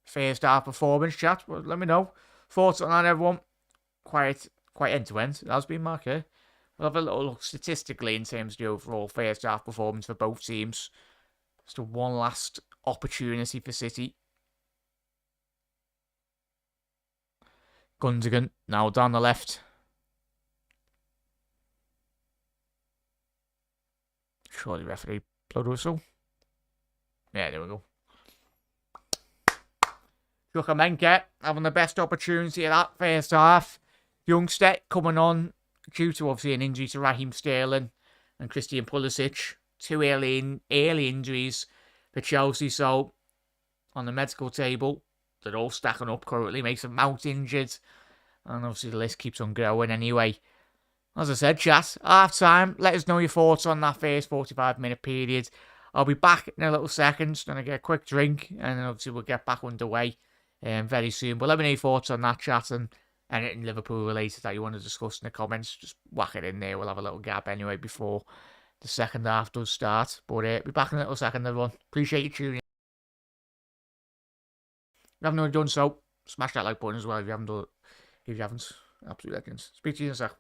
first half performance, chat. Well, let me know. Thoughts on that, everyone. Quite end-to-end. That's been Mark here. We'll have a little look statistically in terms of the overall first half performance for both teams. Just one last opportunity for City. Gundogan now down the left. Surely referee blood whistle. Yeah, there we go. Chukwuemeka having the best opportunity of that first half. Youngster coming on due to obviously an injury to Raheem Sterling and Christian Pulisic. 2 early injuries for Chelsea. So on the medical table, they're all stacking up currently. Mason Mount injured. And obviously the list keeps on going anyway. As I said, chat, half time. Let us know your thoughts on that first 45-minute period. I'll be back in a little second. Gonna get a quick drink, and then obviously we'll get back underway very soon. But let me know your thoughts on that, chat, and anything Liverpool related that you want to discuss in the comments. Just whack it in there. We'll have a little gap anyway before the second half does start. But be back in a little second, everyone. Appreciate you tuning in. If you haven't already done so, smash that like button as well if you haven't done it. If you haven't, absolute legends. Speak to you in a sec.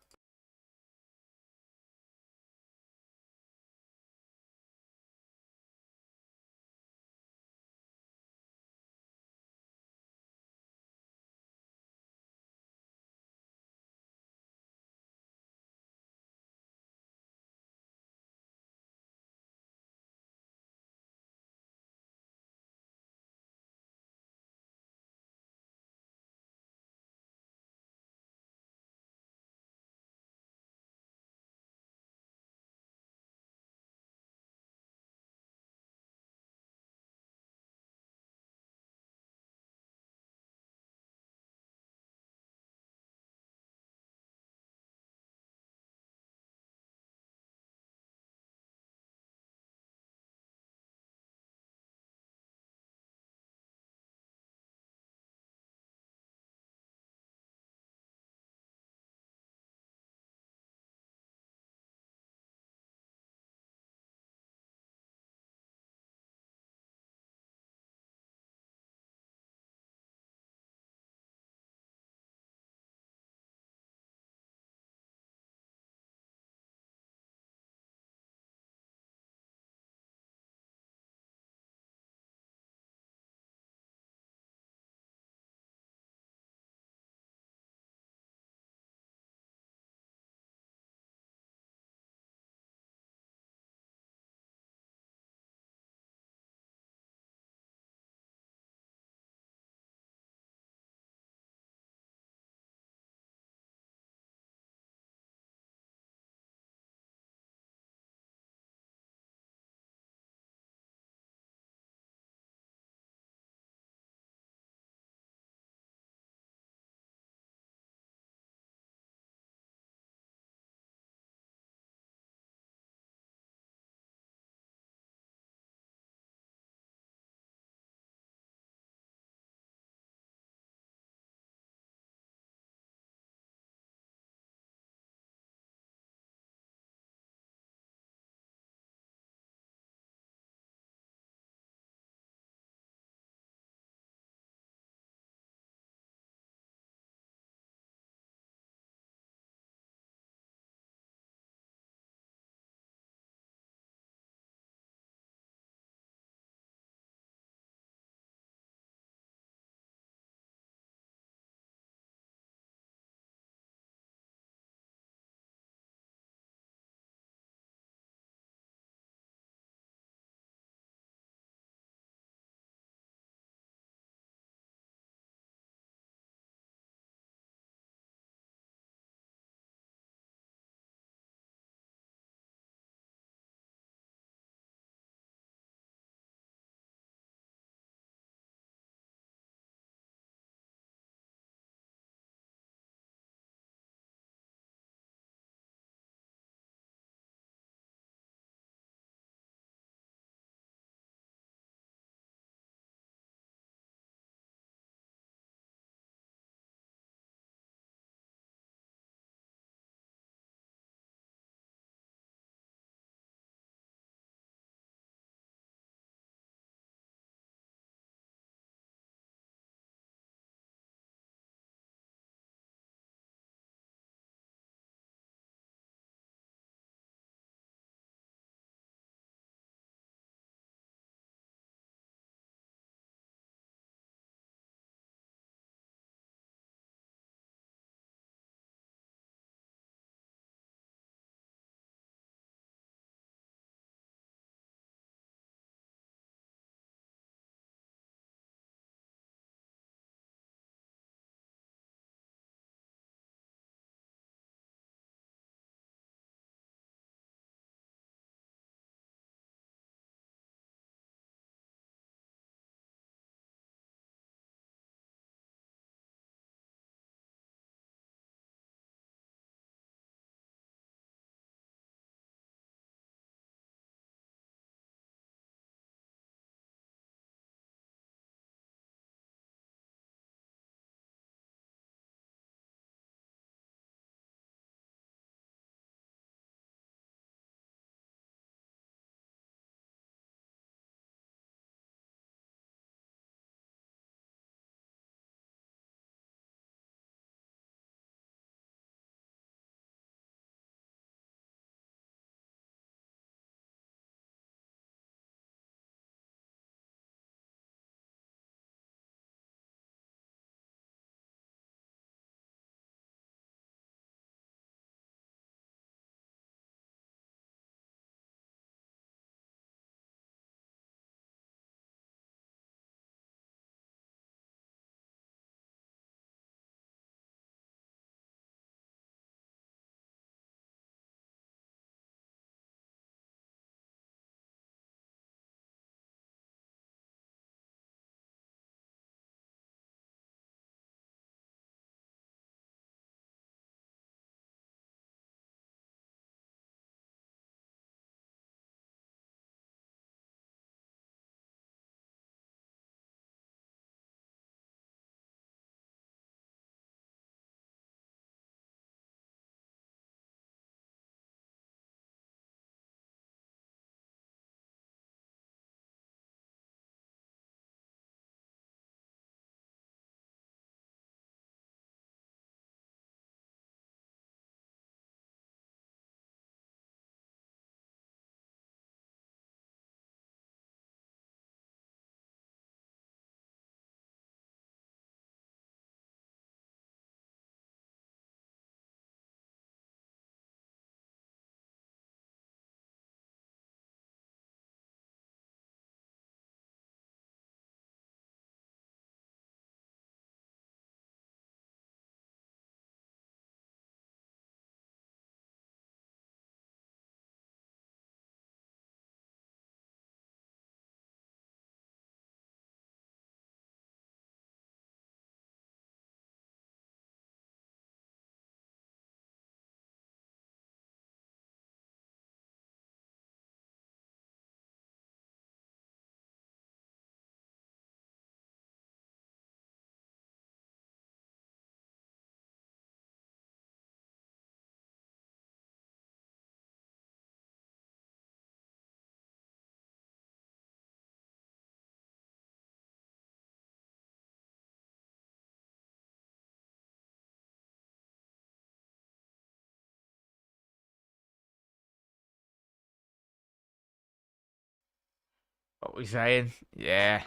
What we saying? Yeah.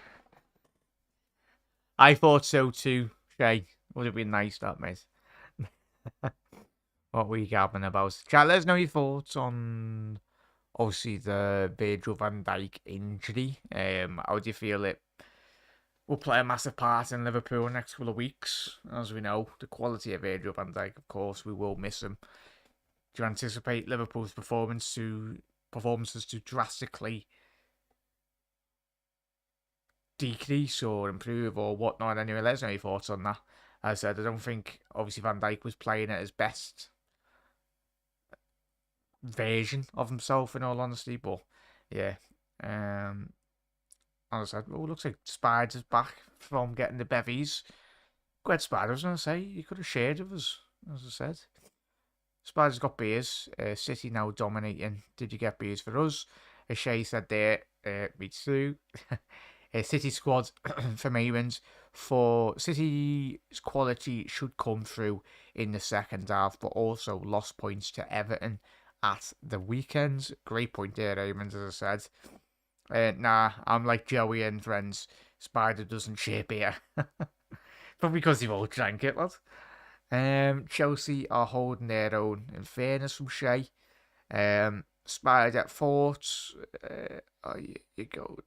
I thought so too, Shay. Would have been nice, that, mate. What were you gabbing about? Chat, let us know your thoughts on, obviously, the Virgil van Dijk injury. How do you feel it will play a massive part in Liverpool next couple of weeks? As we know, the quality of Virgil van Dijk, of course, we will miss him. Do you anticipate Liverpool's performances to drastically decrease or improve or whatnot? Anyway, let us know your thoughts on that. As I said, I don't think obviously Van Dijk was playing at his best version of himself, in all honesty. But yeah, as I said, oh, looks like Spider's back from getting the bevies. Go ahead, Spider. I was gonna say you could have shared with us, as I said. Spider's got beers. City now dominating. Did you get beers for us? As Shay said there, me too. City squad for Maywins. For City's quality should come through in the second half, but also lost points to Everton at the weekend. Great point there, Raymond, as I said. Nah, I'm like Joey and friends. Spider doesn't share beer. Probably because they've all drank it, lad. Chelsea are holding their own, in fairness from Shay. Spider at Fort. Oh, you go.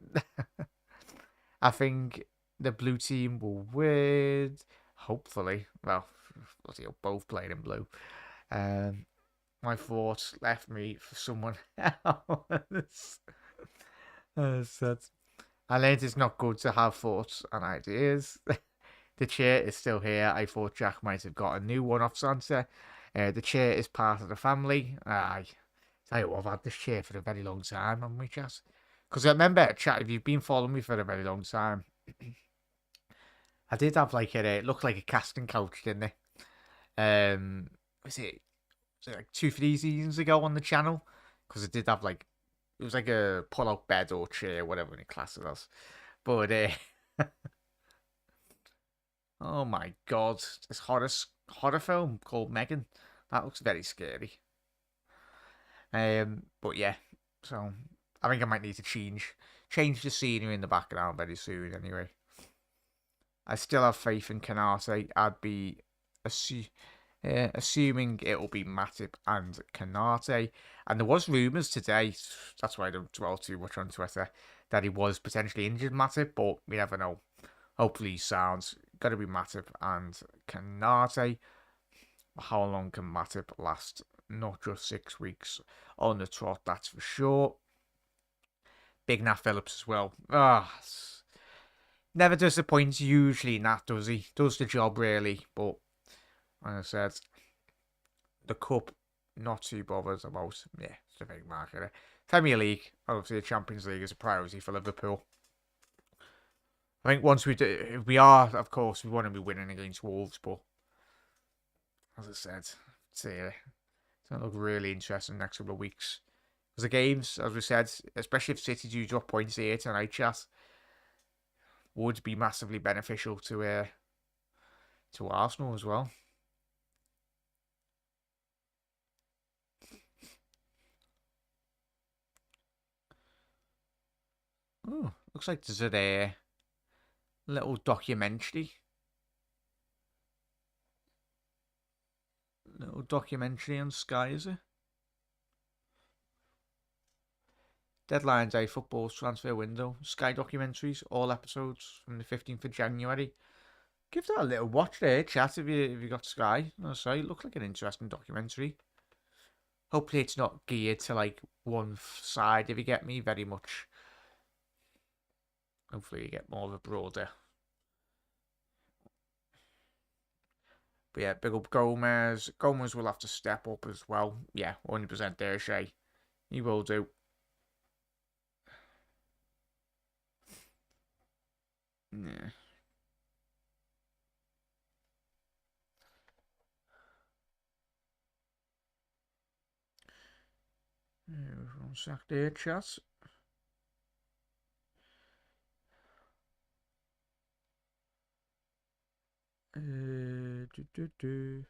I think the blue team will win. Hopefully. Well, you're both playing in blue. My thoughts left me for someone else. I learned it's not good to have thoughts and ideas. The chair is still here. I thought Jack might have got a new one off Santa. The chair is part of the family. I tell you what, I've had this chair for a very long time, haven't we, Jess? Because I remember, chat, if you've been following me for a very long time, I did have like it looked like a casting couch, didn't it? Was it like 2, 3 seasons ago on the channel? Because it did have like, it was like a pull-out bed or chair, whatever in class it was. But, oh my god, this horror film called Megan. That looks very scary. But yeah, so I think I might need to change the scenery in the background very soon. Anyway, I still have faith in Canate. I'd be assuming it'll be Matip and Canate. And there was rumours today. That's why I don't dwell too much on Twitter, that he was potentially injured, Matip, but we never know. Hopefully he sounds. Got to be Matip and Canate. How long can Matip last? Not just 6 weeks on the trot, that's for sure. Big Nat Phillips as well. Never disappoints usually, Nat, does he? Does the job, really. But, like I said, the Cup, not too bothered about. Yeah, it's a big market. Premier League, obviously the Champions League is a priority for Liverpool. I think once we are, of course, we want to be winning against Wolves, but as I said, it's going to look really interesting next couple of weeks. Because the games, as we said, especially if City do drop points here tonight, chat, would be massively beneficial to Arsenal as well. Oh, looks like there's a little documentary. Little documentary on Sky, is it? Deadline day, football's transfer window. Sky documentaries, all episodes from the 15th of January. Give that a little watch there, chat, if you got Sky. I'll say, it looks like an interesting documentary. Hopefully it's not geared to like one side, if you get me, very much. Hopefully you get more of a broader. But yeah, big up Gomez. Gomez will have to step up as well. Yeah, 100% there, Shay. He will do. Yeah. One sec there, chat. Do, do.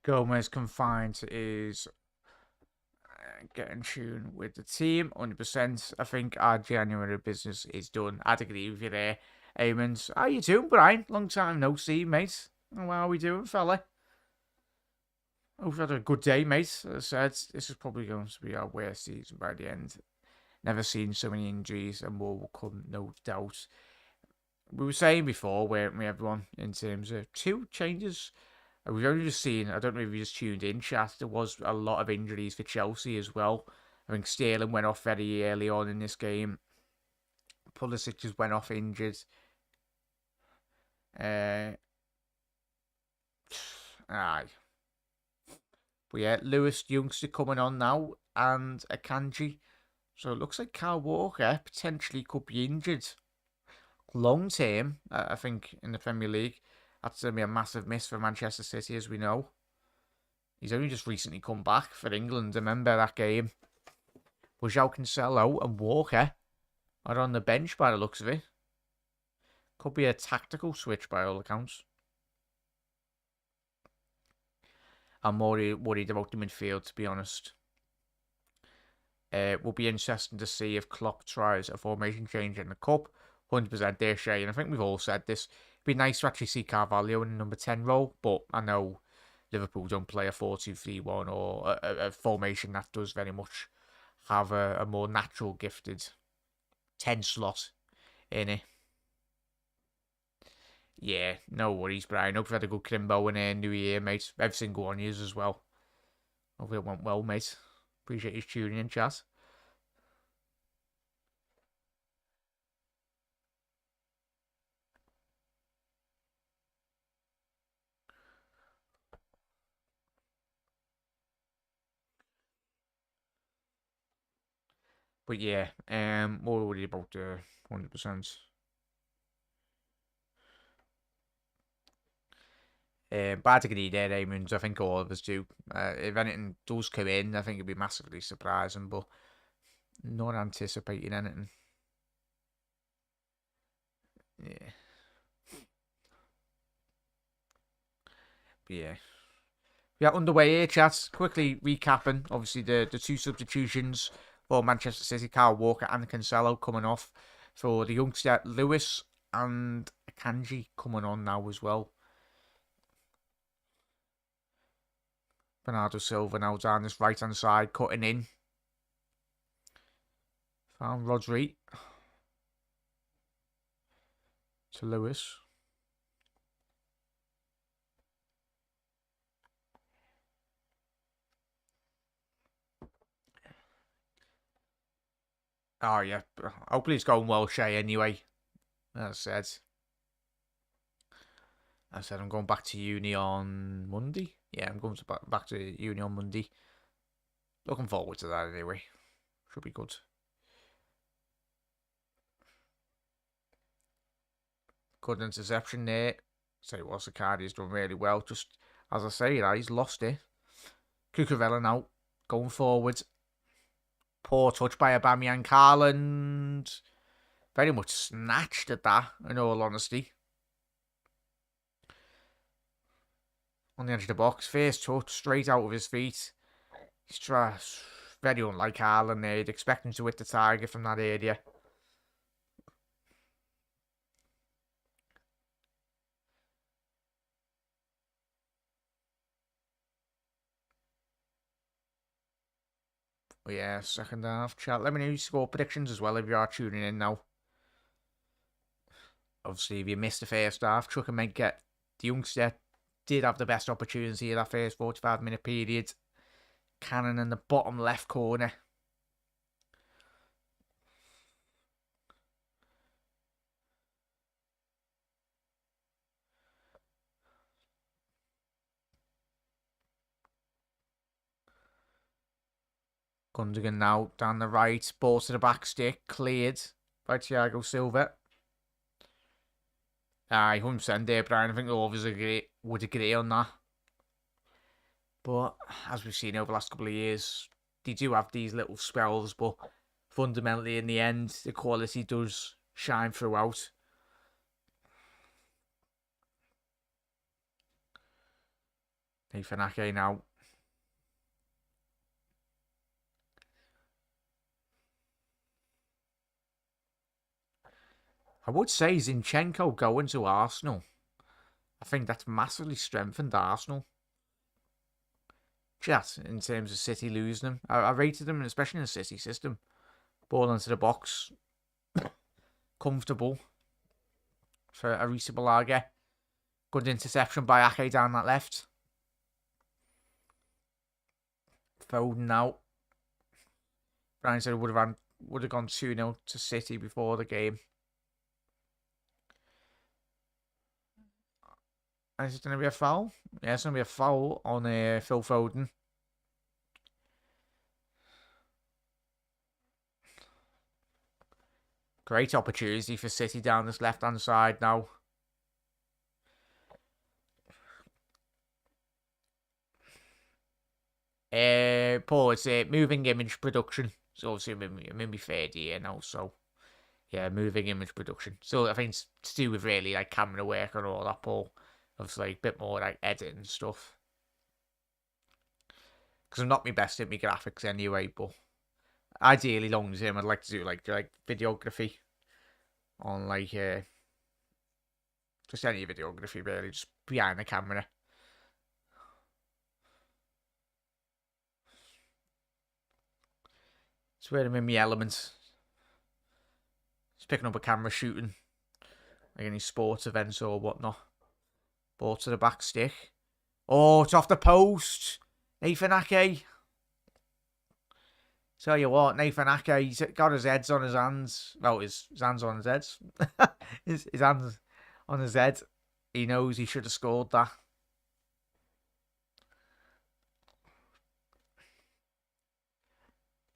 Gomez confined to his getting tuned with the team 100%. I think our January business is done. I'd agree with you there. Amons, how you doing, Brian? Long time no see, mate. How are we doing, fella? Hope you had a good day, mate. As I said, this is probably going to be our worst season by the end. Never seen so many injuries, and more will come, no doubt. We were saying before, weren't we, everyone, in terms of 2 changes. We've only just seen, I don't know if you just tuned in, chat, there was a lot of injuries for Chelsea as well. I think Sterling went off very early on in this game. Pulisic just went off injured. Aye. But yeah, Lewis Youngster coming on now, and Akanji. So it looks like Kyle Walker potentially could be injured. Long term, I think, in the Premier League. That's going to be a massive miss for Manchester City, as we know. He's only just recently come back for England. Remember that game? João Cancelo and Walker are on the bench by the looks of it. Could be a tactical switch by all accounts. I'm more worried about the midfield, to be honest. It will be interesting to see if Klopp tries a formation change in the Cup. 100% there, Shay. And I think we've all said this. It'd be nice to actually see Carvalho in the number 10 role, but I know Liverpool don't play a 4-2-3-1 or a formation that does very much have a more natural gifted 10 slot in it. Yeah, no worries, Brian. Hope you had a good Crimbo and New Year, mate. Everything good on you as well. Hope it went well, mate. Appreciate you tuning in, chat. But yeah, more worried about the 100%. Bad to get there, Raymond. I think all of us do. If anything does come in, I think it'd be massively surprising, but not anticipating anything. Yeah. But yeah. Yeah, underway here, chat. Quickly recapping, obviously, the 2 substitutions for Manchester City, Kyle Walker and Cancelo coming off for the youngster Lewis and Akanji coming on now as well. Bernardo Silva now down this right-hand side, cutting in. Found Rodri to Lewis. Oh, yeah. Hopefully it's going well, Shay, anyway. As I said, I'm going back to uni on Monday. Yeah, I'm going back to uni on Monday. Looking forward to that anyway. Should be good. Good interception there. Say what, Sacardi's done really well. Just as I say, he's lost it. Cucurella now going forward. Poor touch by Aubameyang. Haaland very much snatched at that, in all honesty. On the edge of the box. First touch, straight out of his feet. He's very unlike Haaland there. You'd expect him to hit the target from that area. But yeah, second half. Chat, let me know your score predictions as well if you are tuning in now. Obviously, if you missed the first half, Chuck and Medget, the youngster, did have the best opportunity of that first 45-minute period. Cannon in the bottom left corner. Gundogan now down the right. Ball to the back stick. Cleared by Thiago Silva. Aye, 100% there, Brian. I think all of us would agree on that. But as we've seen over the last couple of years, they do have these little spells, but fundamentally in the end, the quality does shine throughout. Nathan Ake now. I would say Zinchenko going to Arsenal. I think that's massively strengthened Arsenal. Just in terms of City losing them. I rated them, especially in the City system. Ball into the box. Comfortable for Arisa Balaga. Good interception by Ake down that left. Foden out. Brian said it would have gone 2-0 to City before the game. Is it going to be a foul? Yeah, it's going to be a foul on Phil Foden. Great opportunity for City down this left-hand side now. Paul, it's moving image production. So obviously I'm in my third year now, so yeah, moving image production. So I think it's to do with really like camera work and all that, Paul. Obviously like a bit more like editing stuff. Because I'm not my best at my graphics anyway, but ideally long term I'd like to do like videography on like just any videography really, just behind the camera. It's where I'm in my elements. Just picking up a camera shooting like any sports events or whatnot. Ball to the back stick. Oh, it's off the post. Nathan Ake. Tell you what, Nathan Ake, he's got his heads on his hands. Well, his hands on his heads. his hands on his head. He knows he should have scored that.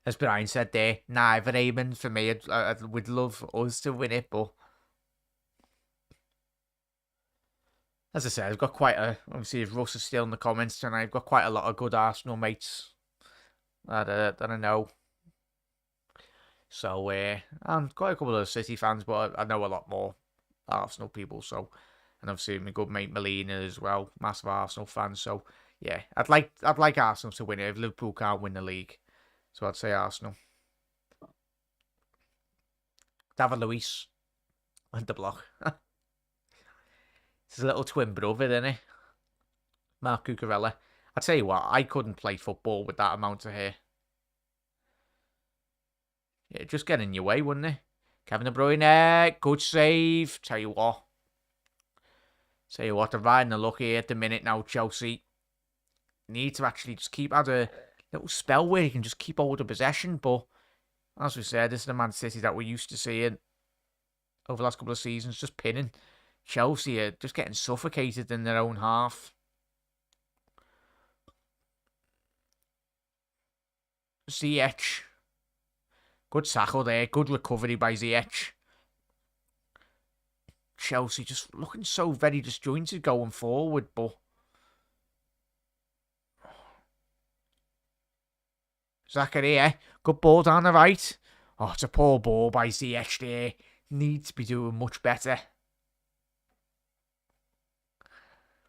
As Brian said there, neither Raymond for me. I would love us to win it, but as I said, I've got quite a. Obviously, if Russ is still in the comments tonight, I've got quite a lot of good Arsenal mates that I know. So, I'm quite a couple of City fans, but I know a lot more Arsenal people. So, and obviously my good mate Melina as well, massive Arsenal fan. So, yeah, I'd like Arsenal to win it if Liverpool can't win the league. So I'd say Arsenal. David Luiz at the block. It's his little twin brother, isn't he? Mark Cucurella. I tell you what, I couldn't play football with that amount of hair. Yeah, just get in your way, wouldn't it? Kevin De Bruyne, good save. Tell you what, they're riding the luck here at the minute now, Chelsea. Need to actually just keep at a little spell where you can just keep hold of possession, but as we said, this is the Man City that we're used to seeing over the last couple of seasons, just pinning. Chelsea are just getting suffocated in their own half. Ziyech. Good tackle there. Good recovery by Ziyech. Chelsea just looking so very disjointed going forward, but Zakaria, good ball down the right. Oh, it's a poor ball by Ziyech there. Needs to be doing much better.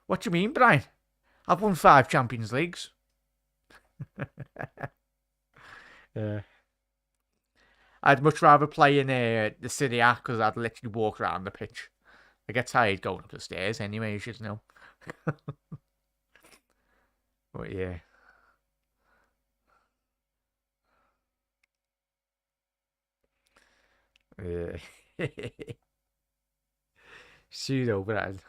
What do you mean, Brian? I've won 5 Champions Leagues. I'd much rather play in the Serie A because I'd literally walk around the pitch. I get tired going up the stairs anyway, you should know. But yeah. Pseudo, Brad.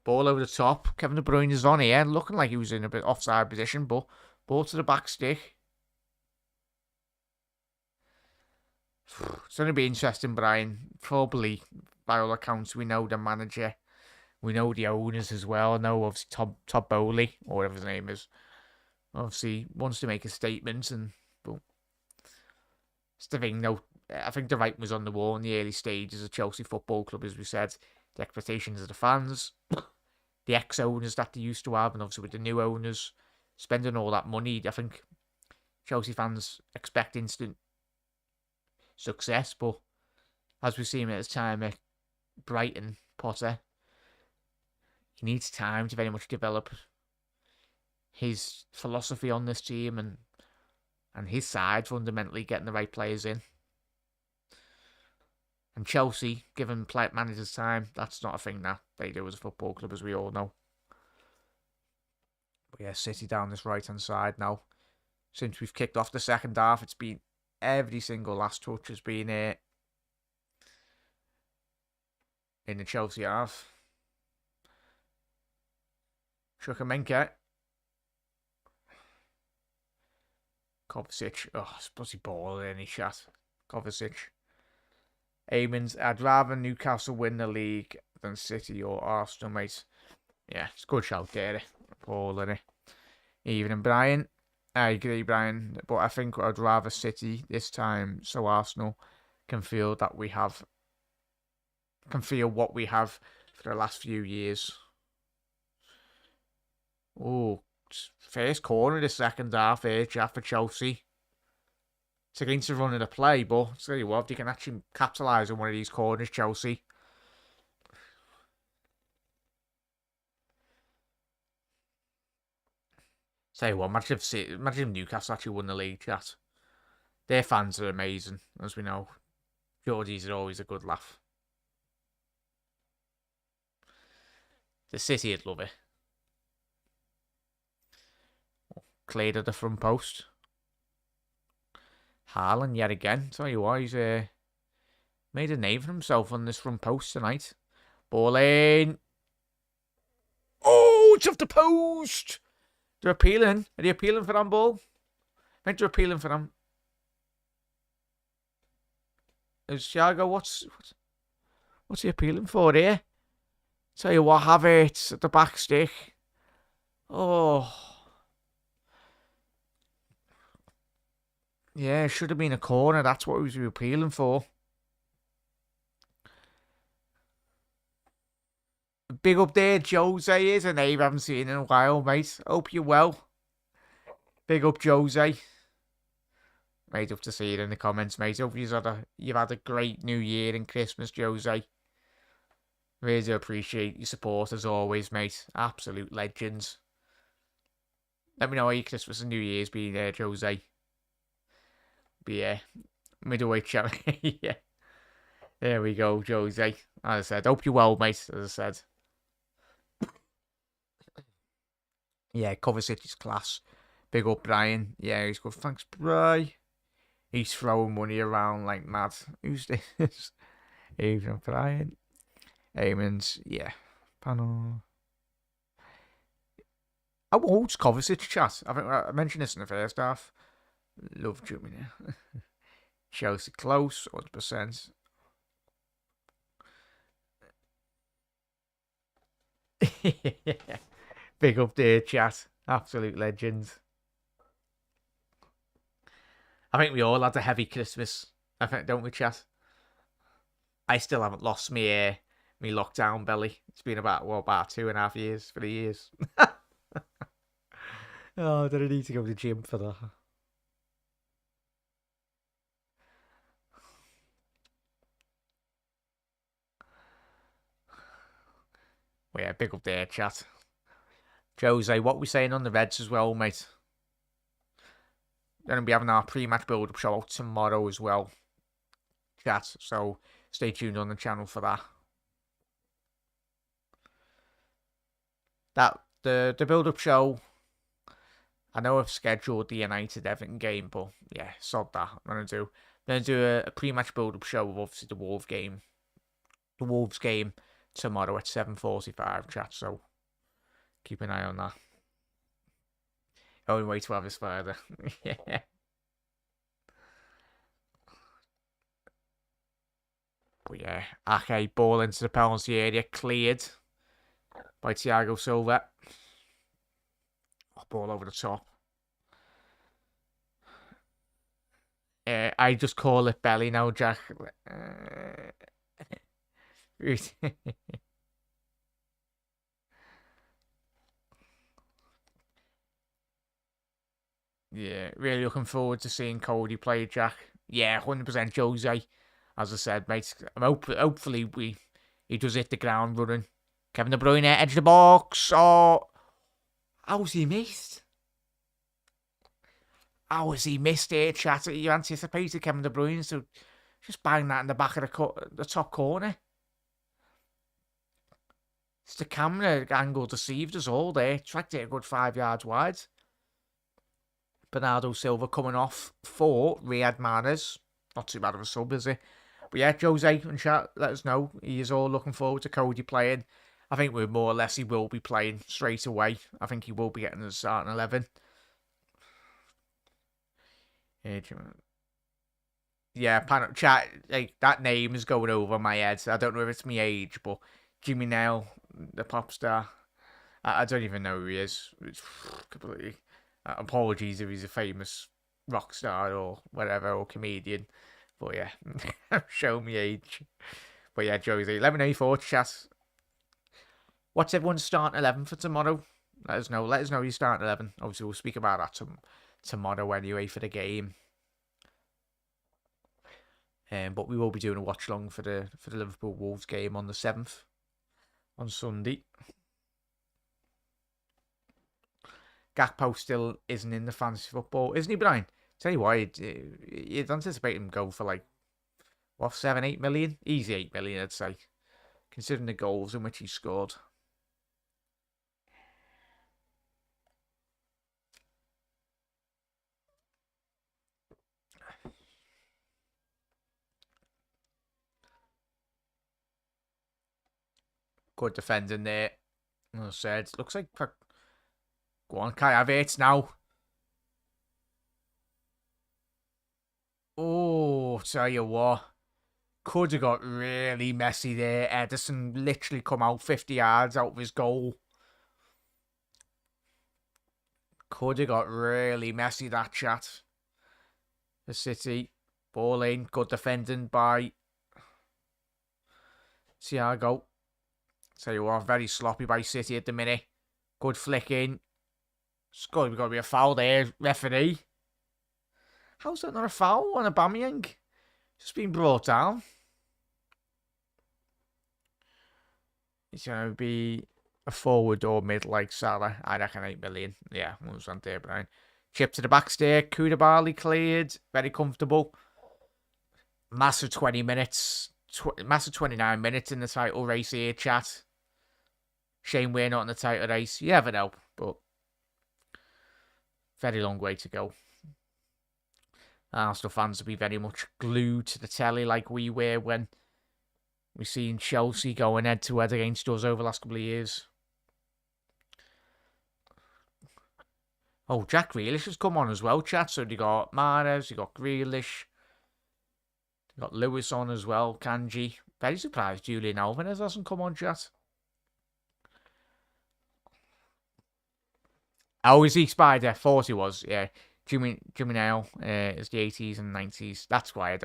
Ball over the top. Kevin De Bruyne is on here, looking like he was in a bit offside position, but ball to the back stick. It's going to be interesting, Brian. Probably, by all accounts, we know the manager. We know the owners as well. I know, obviously, Todd Bowley, or whatever his name is, obviously wants to make a statement, but it's the thing, though. I think the writing was on the wall in the early stages of Chelsea Football Club, as we said. The expectations of the fans, the ex-owners that they used to have, and obviously with the new owners spending all that money, I think Chelsea fans expect instant success, but as we've seen at this time at Brighton, Potter, he needs time to very much develop his philosophy on this team and his side, fundamentally getting the right players in. And Chelsea, given managers time, that's not a thing that they do as a football club, as we all know. But yeah, City down this right-hand side now. Since we've kicked off the second half, it's been every single last touch has been in the Chelsea half. Chukwuemeka. Kovacic. Oh, it's bloody ball in his shot. Kovacic. Eamons. I'd rather Newcastle win the league than City or Arsenal, mate. Yeah, it's a good shout there. Paul, innit? Evening, Brian. I agree, Brian. But I think I'd rather City this time so Arsenal can feel that we have... can feel what we have for the last few years. Oh, first corner of the second half here, Jack, for Chelsea. It's against the run of the play, but I'll tell you what, if you can actually capitalise on one of these corners, Chelsea. Tell you what, imagine if Newcastle actually won the league, chat. Their fans are amazing, as we know. Geordies are always a good laugh. The City would love it. Cleared at the front post. Haaland yet again. Tell you what, he's made a name for himself on this front post tonight. Ball in. Oh, it's off the post. They're appealing. Are they appealing for that ball? I think they're appealing for them. Is Thiago, what's he appealing for here? Tell you what, have it at the back stick. Oh. Yeah, it should have been a corner. That's what he was appealing for. Big up there, Jose is a name I haven't seen in a while, mate. Hope you're well. Big up, Jose. Mate, up to see it in the comments, mate. Hope you've had a great New Year and Christmas, Jose. Really do appreciate your support as always, mate. Absolute legends. Let me know how your Christmas and New Year's been there, Jose. But yeah, middleweight champion. Yeah. There we go, Jose. As I said, hope you're well, mate, as I said. Yeah, Kovacic is class. Big up, Brian. Yeah, he's good. Thanks, Bri. He's throwing money around like mad. Who's this? Even Brian. Eamons. Yeah. Panel. How old's Kovacic, chat? I think I mentioned this in the first half. Love Jimmy. Chelsea close, 100%. Big up there, chat. Absolute legends. I think we all had a heavy Christmas. I think, don't we, chat? I still haven't lost me lockdown belly. It's been about 2.5 years, 3 years. Oh, did I need to go to the gym for that? Well, yeah, big up there, chat. Jose, what we saying on the Reds as well, mate? We're going to be having our pre-match build-up show out tomorrow as well, chat. So stay tuned on the channel for that. The build-up show, I know I've scheduled the United Everton game, but yeah, sod that. I'm going to do a pre-match build-up show of obviously the Wolves game. The Wolves game tomorrow at 7:45, chat. So keep an eye on that. Only way to have this further. Yeah. But yeah, Ake ball into the penalty area, cleared by Thiago Silva. Oh, ball over the top. I just call it belly now, Jack. Yeah, really looking forward to seeing Cody play, Jack. Yeah, 100% Jose. As I said, mate, hopefully he does hit the ground running Kevin De Bruyne, edge of the box. Oh, how's he missed? How has he missed it, chat? You anticipated Kevin De Bruyne, so just bang that in the back of the top corner. It's the camera angle deceived us all there. Tracked it a good 5 yards wide. Bernardo Silva coming off for Riyad Mahrez. Not too bad of a sub, is he? But yeah, Jose and chat, let us know. He is all looking forward to Cody playing. I think we're more or less he will be playing straight away. I think he will be getting the starting 11. Yeah, chat, like, that name is going over my head. I don't know if it's my age, but Jimmy Nail, the pop star, I don't even know who he is. It's completely. Apologies if he's a famous rock star or whatever, or comedian. But yeah, show me age. But yeah, Josie, let me know your thoughts, chat. What's everyone's starting 11 for tomorrow? Let us know. Let us know your starting 11. Obviously, we'll speak about that tomorrow anyway for the game. But we will be doing a watch along for the Liverpool Wolves game on the 7th on Sunday. Gakpo still isn't in the fantasy football, isn't he, Brian? Tell you what, you'd anticipate him go for like, what, 7-8 million? Easy 8 million, I'd say, considering the goals in which he scored. Good defending there. As I said, looks like... Go on, Kai Havertz now. Oh, tell you what. Could have got really messy there. Ederson literally come out 50 yards out of his goal. Could have got really messy, that chat. The City. Ball in. Good defending by Thiago. Tell you what, very sloppy by City at the minute. Good flick in. It's got to be a foul there, referee. How's that not a foul on Aubameyang? Just been brought down. It's going to be a forward or mid like Salah. I reckon 8 million. Yeah, 100% there, Brian. Chip to the back stair. Koulibaly cleared. Very comfortable. Massive 20 minutes. Massive 29 minutes in the title race here, chat. Shame we're not in the title race. You never know, but very long way to go. Arsenal fans will be very much glued to the telly like we were when we seen Chelsea going head to head against us over the last couple of years. Oh, Jack Grealish has come on as well, chat. So you got Mahrez, you got Grealish, you got Lewis on as well, Kanji. Very surprised Julian Alvarez hasn't come on, chat. Oh, is he Spider? Thought he was, yeah. Jimmy Nail is the 80s and 90s. That's why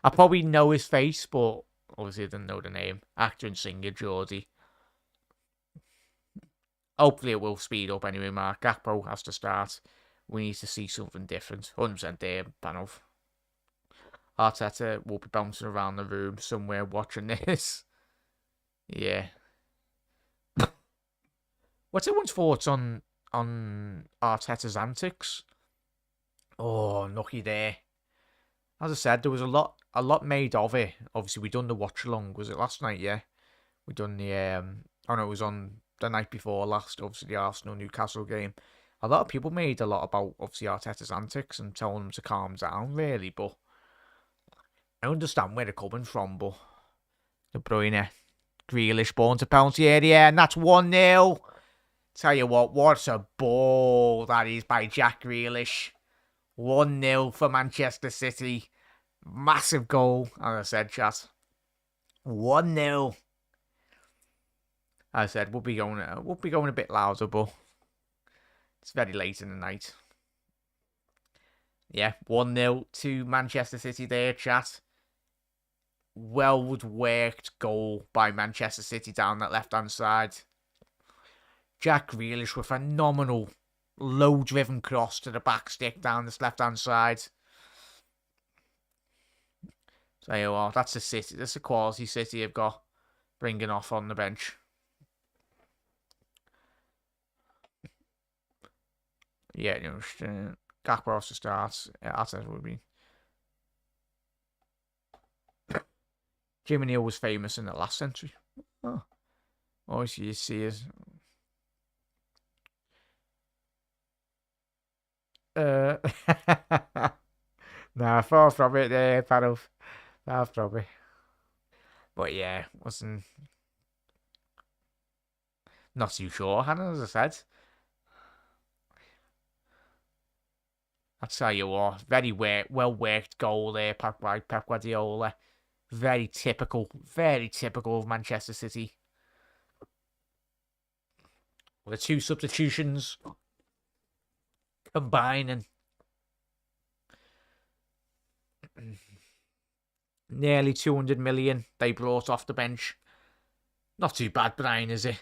I probably know his face, but obviously I didn't know the name. Actor and singer, Geordie. Hopefully it will speed up anyway, Mark. Gakpo has to start. We need to see something different. 100% there, Panov. Arteta will be bouncing around the room somewhere watching this. Yeah. What's everyone's thoughts on Arteta's antics? Oh, unlucky there. As I said, there was a lot made of it. Obviously, we done the watch along. Was it last night? Yeah, we done the oh no, it was on the night before last. Obviously, the Arsenal Newcastle game. A lot of people made a lot about obviously Arteta's antics and telling him to calm down. Really, but I understand where they're coming from. But De Bruyne, Grealish, born to penalty area, and that's 1-0. Tell you what a ball that is by Jack Grealish. 1-0 for Manchester City. Massive goal, as I said, chat. 1-0. As I said, we'll be going a bit louder, but it's very late in the night. Yeah, 1-0 to Manchester City there, chat. Well-worked goal by Manchester City down that left-hand side. Jack Grealish with a phenomenal low-driven cross to the back stick down this left-hand side. So, that's the City. That's the quality City have got bringing off on the bench. Yeah, Gakpo has to start. Arteta would be. Jim O'Neill was famous in the last century. Oh, always you see is. Uh, nah, far from it there, Paddle. Far from it. But yeah, wasn't not too sure, Hannah, as I said. I'll tell you what, very well worked goal there, by Pep Guardiola. Very typical of Manchester City. The two substitutions combining nearly 200 million they brought off the bench. Not too bad, Brian, is it?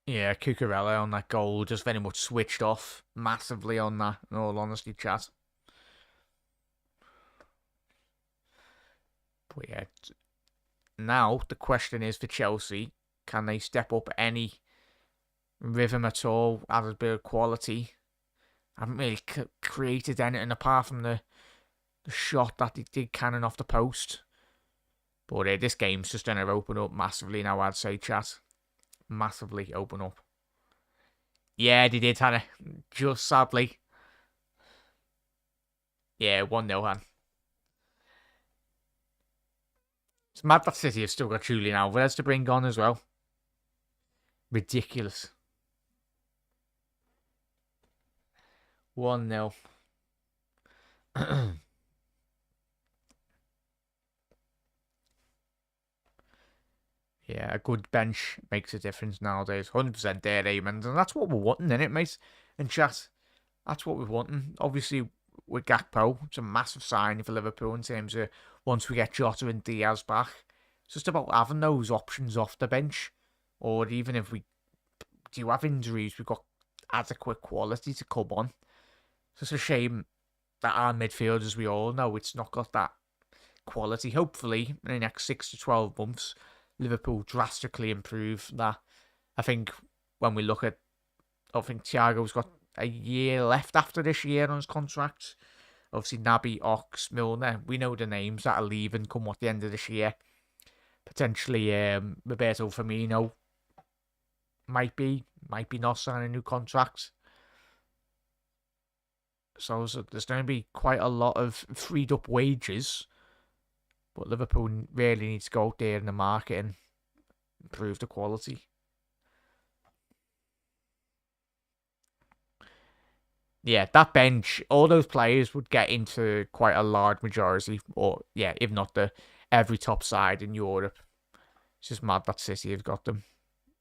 Yeah, Cucurella on that goal just very much switched off massively on that, in all honesty, chat. But yeah, now the question is for Chelsea, can they step up any rhythm at all, add a bit of quality? I haven't really created anything apart from the shot that they did cannon off the post. But this game's just going to open up massively now, I'd say, chat. Massively open up. Yeah, they did, Hannah. Just sadly. Yeah, 1-0, Han. It's mad that City have still got Julian Alvarez to bring on as well. Ridiculous. 1-0. Yeah, a good bench makes a difference nowadays. 100% there, Raymond. And that's what we're wanting, innit, mate? And chat, that's what we're wanting. Obviously, with Gakpo, it's a massive sign for Liverpool in terms of once we get Jota and Diaz back. It's just about having those options off the bench. Or even if we do have injuries, we've got adequate quality to come on. It's just a shame that our midfield, as we all know, it's not got that quality. Hopefully, in the next 6 to 12 months, Liverpool drastically improve that. I think when we look at, I think Thiago's got a year left after this year on his contract. Obviously, Naby, Ox, Milner, we know the names that are leaving come at the end of this year. Potentially, Roberto Firmino might be not signing a new contract. So there's going to be quite a lot of freed up wages. But Liverpool really needs to go out there in the market and improve the quality. Yeah, that bench, all those players would get into quite a large majority, or yeah, if not every top side in Europe. It's just mad that City have got them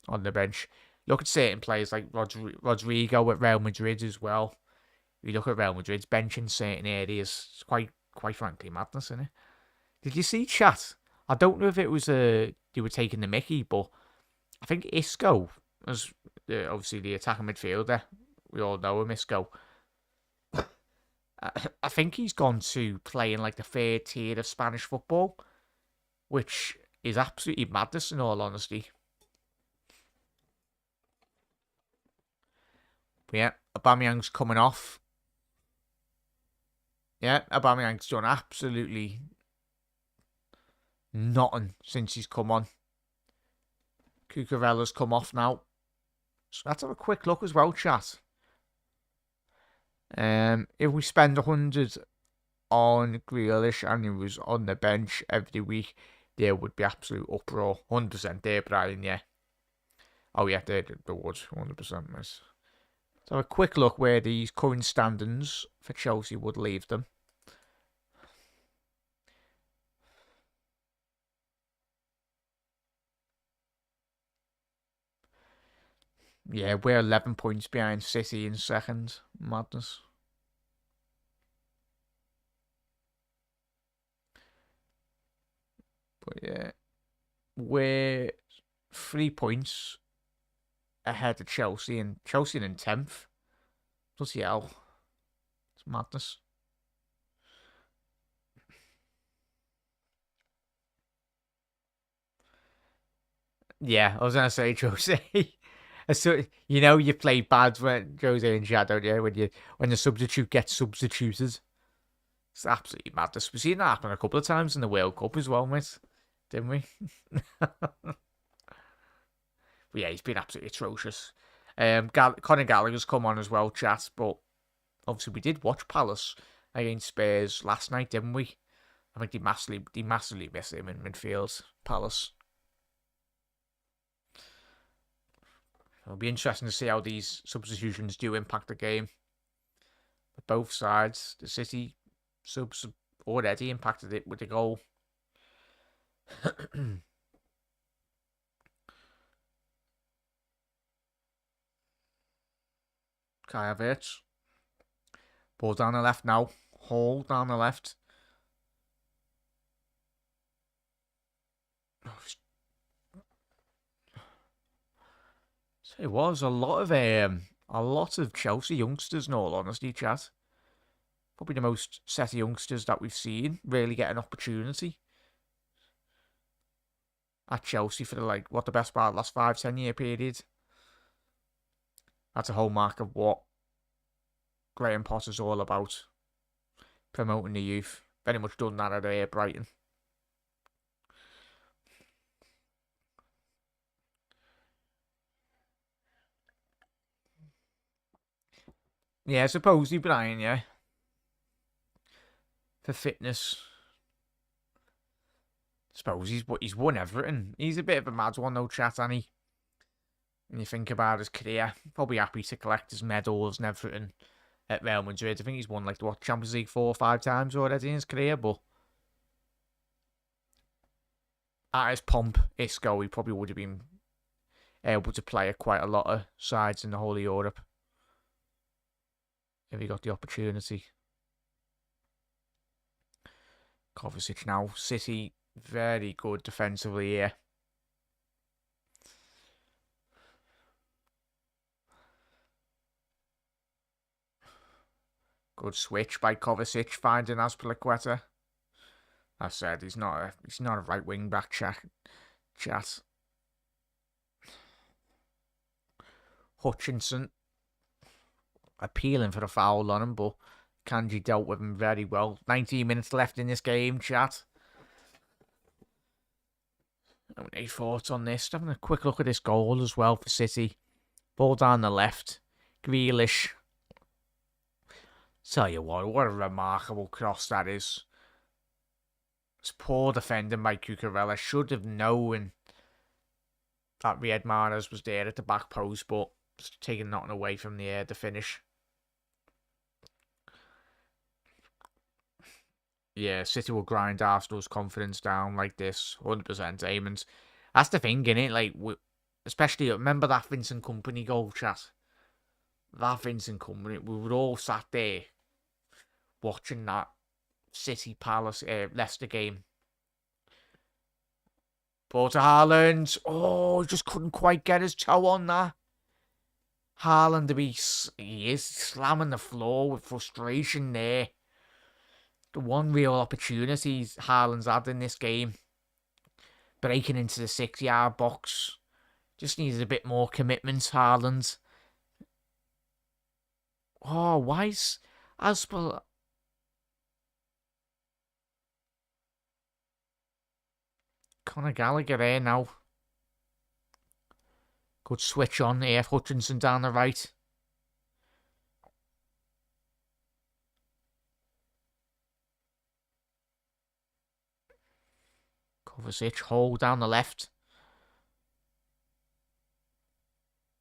on the bench. Look at certain players like Rodrigo at Real Madrid as well. You look at Real Madrid's bench in certain areas, it's quite frankly madness, isn't it? Did you see, chat? I don't know if it was they were taking the mickey, but I think Isco, as obviously the attacking midfielder, we all know him, Isco. I think he's gone to play in like the third tier of Spanish football, which is absolutely madness in all honesty. But yeah, Aubameyang's coming off. Yeah, Aubameyang's done absolutely nothing since he's come on. Cucurella's come off now. So let's have a quick look as well, chat. If we spend 100 on Grealish and he was on the bench every week, there would be absolute uproar. 100% there, Brian, yeah. Oh, yeah, there would. 100%, miss. So a quick look where these current standings for Chelsea would leave them. Yeah, we're 11 points behind City in second. Madness. But yeah, we're 3 points ahead of Chelsea, and Chelsea in 10th. Bloody hell. It's madness. Yeah, I was going to say Jose. So, you know you play bad when Jose in chat, don't you? When the substitute gets substituted. It's absolutely madness. We've seen that happen a couple of times in the World Cup as well, mate. Didn't we? But yeah, he's been absolutely atrocious. Conor Gallagher's come on as well, chat. But obviously, we did watch Palace against Spurs last night, didn't we? I think they massively miss him in midfield, Palace. It'll be interesting to see how these substitutions do impact the game. But both sides, the City subs already impacted it with the goal. Kai Havertz. Ball down the left now. Hall down the left. So it was a lot of Chelsea youngsters, in all honesty, chat. Probably the most set of youngsters that we've seen really get an opportunity at Chelsea for the best part of the last 5-10 year period. That's a hallmark of what Graham Potter's all about. Promoting the youth. Very much done that at Brighton. Yeah, supposedly Brian, yeah. For fitness. Suppose he's won everything. He's a bit of a mad one though, chat, and he. When you think about his career, probably happy to collect his medals and everything at Real Madrid. I think he's won Champions League 4 or 5 times already in his career, but at his pomp, Isco, he probably would have been able to play at quite a lot of sides in the whole of Europe if he got the opportunity. Kovacic now, City, very good defensively here. Good switch by Kovacic, finding Azpilicueta. I said he's not a right wing back, chat. Hutchinson appealing for a foul on him, but Kanji dealt with him very well. 19 minutes left in this game, chat. Any thoughts on this? Having a quick look at this goal as well for City. Ball down the left. Grealish. Tell you what a remarkable cross that is. It's poor defending by Cucurella. Should have known that Riyad Mahrez was there at the back post, but it's taking nothing away from the finish. Yeah, City will grind Arsenal's confidence down like this, 100%, Eamons. That's the thing, innit? Like, especially, remember that Vincent Kompany goal, chat? That Vincent Kompany, we were all sat there watching that City Palace Leicester game. Ball to Haaland. Oh, just couldn't quite get his toe on that. Haaland, he is slamming the floor with frustration there. The one real opportunity Haaland's had in this game. Breaking into the 6-yard box. Just needed a bit more commitment, Haaland. Oh, why is Aspel... Conor Gallagher there now. Good switch on here. Hutchinson down the right. Kovacic, Hall down the left.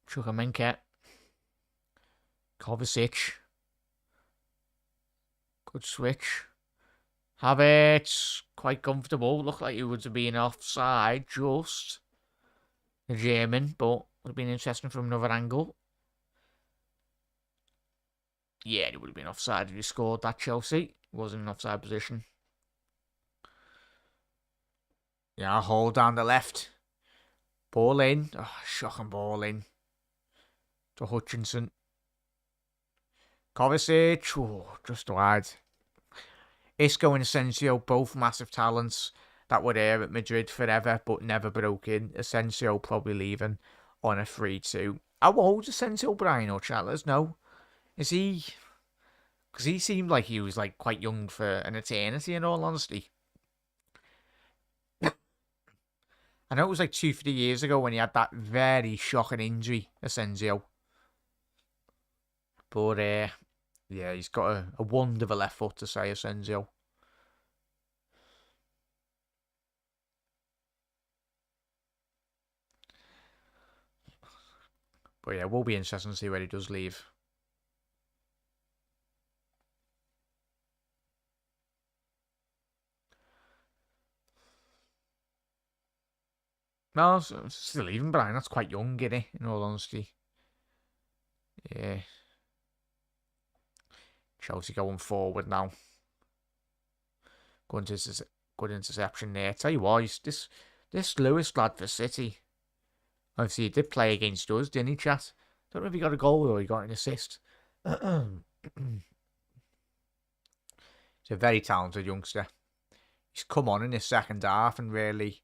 Chukwuemeka. Kovacic. Good switch. Havertz, quite comfortable. Looked like he would have been offside, just. The German, but would have been interesting from another angle. Yeah, it would have been offside if he scored that, Chelsea. Wasn't in offside position. Yeah, Hall down the left. Ball in. Oh, shocking ball in. To Hutchinson. Kovacic. Oh, just wide. Isco and Asensio, both massive talents. that were there at Madrid forever but never broke in. Asensio probably leaving on a 3-2. How old is Asensio, Brian or Chatlas? No. Is he... Because he seemed like he was like quite young for an eternity, in all honesty. I know it was like 2-3 years ago when he had that very shocking injury, Asensio. But yeah, he's got a wonderful left foot to say, Asensio. But yeah, it will be interesting to see where he does leave. No, still leaving, Brian. That's quite young, isn't it? In all honesty. Yeah. Chelsea going forward now. Good interception there. Tell you what, this Lewis lad for City. Obviously, he did play against us, didn't he, chat? Don't know if he got a goal or he got an assist. He's a very talented youngster. He's come on in his second half and really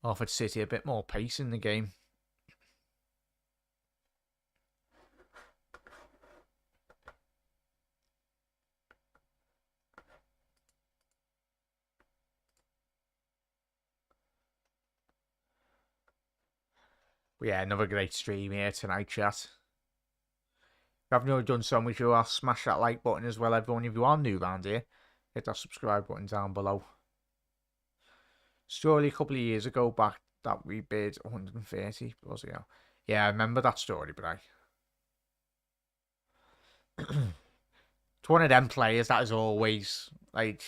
offered City a bit more pace in the game. But yeah, another great stream here tonight, chat. If you haven't already done so, make sure you smash that like button as well, everyone. If you are new around here, hit that subscribe button down below. Story a couple of years ago back that we bid 130, was it? Yeah, I remember that story, but it's one of them players that is always, like,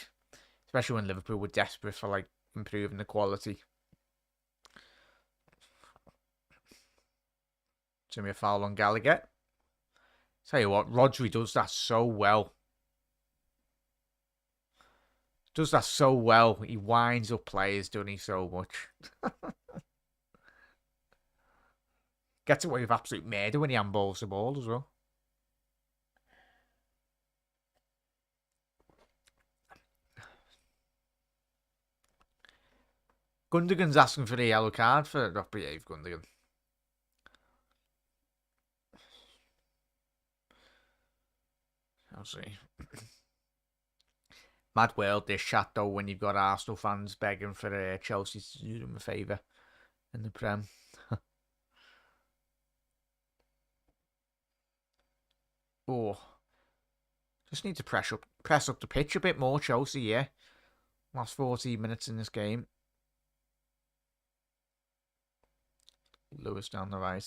especially when Liverpool were desperate for, like, improving the quality. It's going to be a foul on Gallagher. Tell you what, Rodri does that so well. Does that so well. He winds up players, doesn't he, so much. Gets away with absolute murder when he handballs the ball as well. Gundogan's asking for the yellow card for not behave Gundogan. I'll see. Mad world this chat though when you've got Arsenal fans begging for Chelsea to do them a favour in the Prem. Oh, just need to press up the pitch a bit more, Chelsea. Yeah, last 14 minutes in this game. Lewis down the right.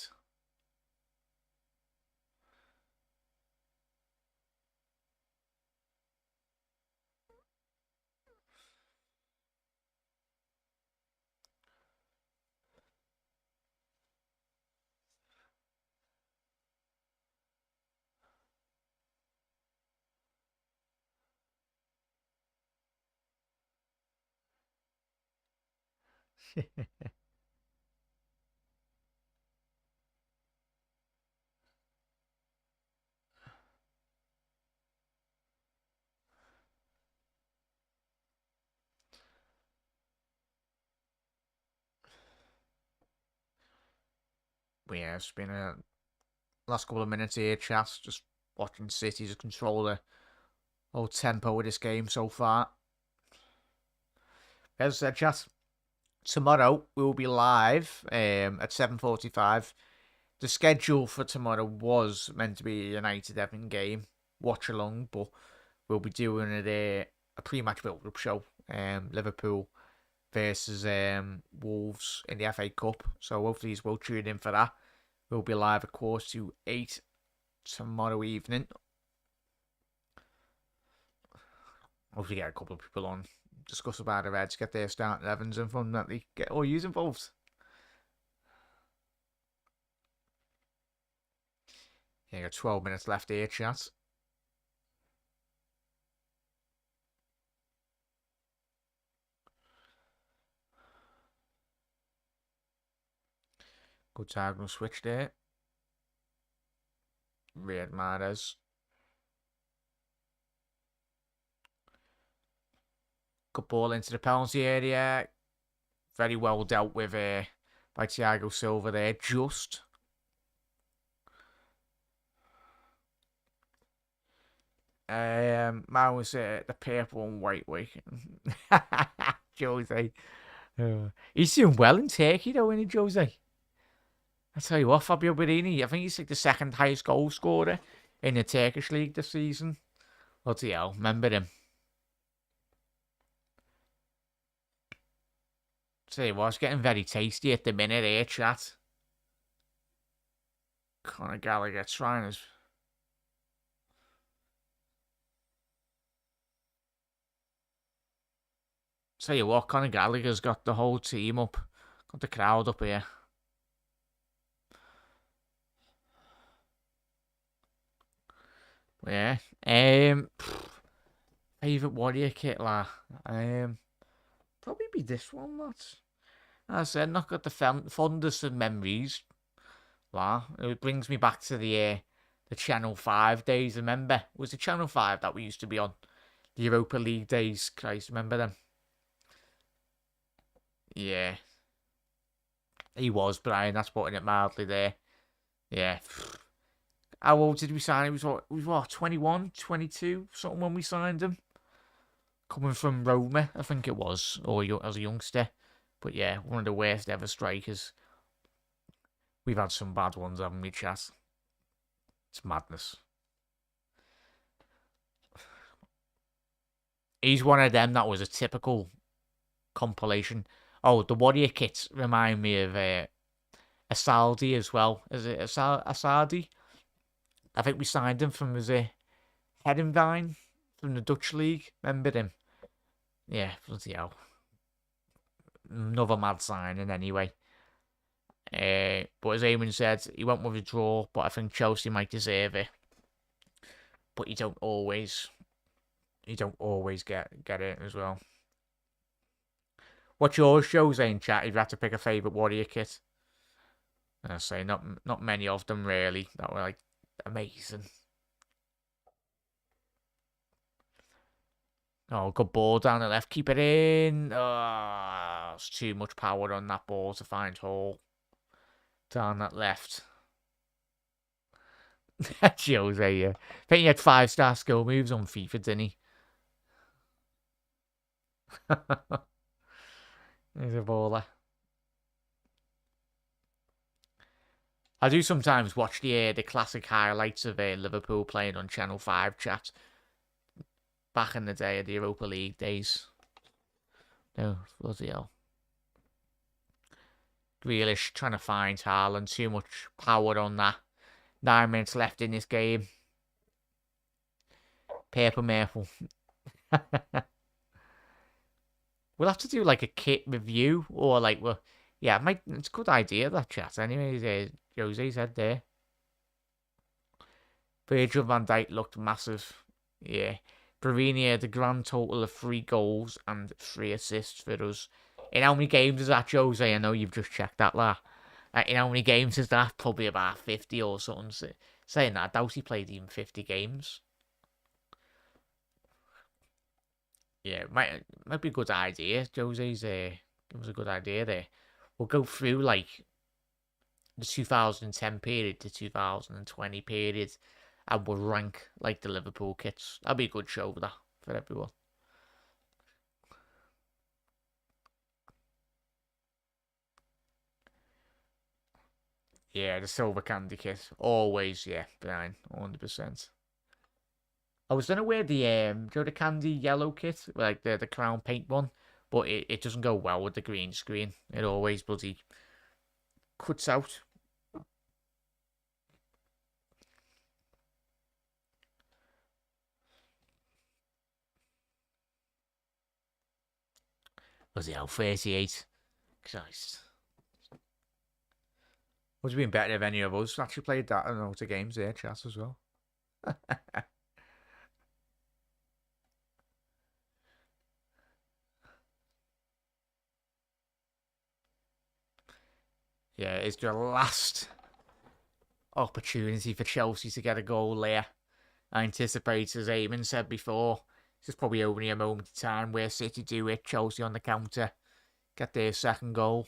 But yeah, it's been a last couple of minutes here, chat. Just watching City just control the whole tempo of this game so far. As I said, chat, tomorrow we'll be live at 7:45. The schedule for tomorrow was meant to be a United Everton game, watch along, but we'll be doing a pre-match build-up show. Liverpool versus Wolves in the FA Cup. So hopefully we'll tune in for that. We'll be live at 7:45 tomorrow evening. Hopefully get a couple of people on, discuss about the Reds, get their starting 11s and fundamentally get all you involved. Yeah, got 12 minutes left here, chat. Good diagonal switch there. Riyad Mahrez. Good ball into the penalty area. Very well dealt with by Thiago Silva there. Just. Mine was the purple and white week. Jose. He's doing well in Turkey though, isn't he, Jose? I tell you what, Fabio Borini, I think he's like the second highest goal scorer in the Turkish league this season. Bloody hell, remember him. Tell you what, it's getting very tasty at the minute here, chat. Conor Gallagher trying his... Tell you what, Conor Gallagher's got the whole team up. Got the crowd up here. Yeah. Favourite Warrior kit, la. Probably be this one, lads. As I said, not got the fondest of memories. La. It brings me back to the Channel 5 days, remember? It was the Channel 5 that we used to be on. The Europa League days, Christ, remember them? Yeah. He was, Brian, that's putting it mildly there. Yeah. How old did we sign him? He was what, 21, 22, something when we signed him? Coming from Roma, I think it was, or as a youngster. But yeah, one of the worst ever strikers. We've had some bad ones, haven't we, chat? It's madness. He's one of them that was a typical compilation. Oh, the Warrior kits remind me of Asaldi as well. Is it Asaldi? I think we signed him from Hedenveen from the Dutch league. Remember him? Yeah, bloody hell. Another mad signing anyway. But as Eamon said, he went with a draw, but I think Chelsea might deserve it. But you don't always get it as well. What's yours, Jose, in chat? If you had to pick a favourite Warrior kit, I say not many of them really that were like amazing. Oh, good ball down the left. Keep it in. Oh, it's too much power on that ball to find hole. Down that left. Jose, yeah. I think he had 5-star skill moves on FIFA, didn't he? He's a baller. I do sometimes watch the classic highlights of Liverpool playing on Channel 5 chat. Back in the day of the Europa League days. No, bloody hell. Grealish trying to find Haaland. Too much power on that. 9 minutes left in this game. Paper maple. We'll have to do like a kit review or like, well, yeah, it's a good idea that chat. Anyways, Jose said there. Virgil van Dijk looked massive. Yeah. Barini had a grand total of 3 goals and 3 assists for us. In how many games is that, Jose? I know you've just checked that, la. In how many games is that? Probably about 50 or something. Saying that, I doubt he played even 50 games. Yeah, might be a good idea. Jose's give us a good idea there. We'll go through like the 2010 period to 2020 period, and we'll rank like the Liverpool kits. That'll be a good show for everyone. Yeah, the silver candy kit. Always, yeah, Brian, 100%. I was gonna wear the candy yellow kit, like the crown paint one, but it doesn't go well with the green screen. It always bloody cuts out. Was it 38? Christ. Would have been better if any of us actually played that and all the games there, chat as well. Yeah, it's the last opportunity for Chelsea to get a goal there. I anticipate, as Eamon said before, It's probably only a moment of time where City do it. Chelsea on the counter, get their second goal.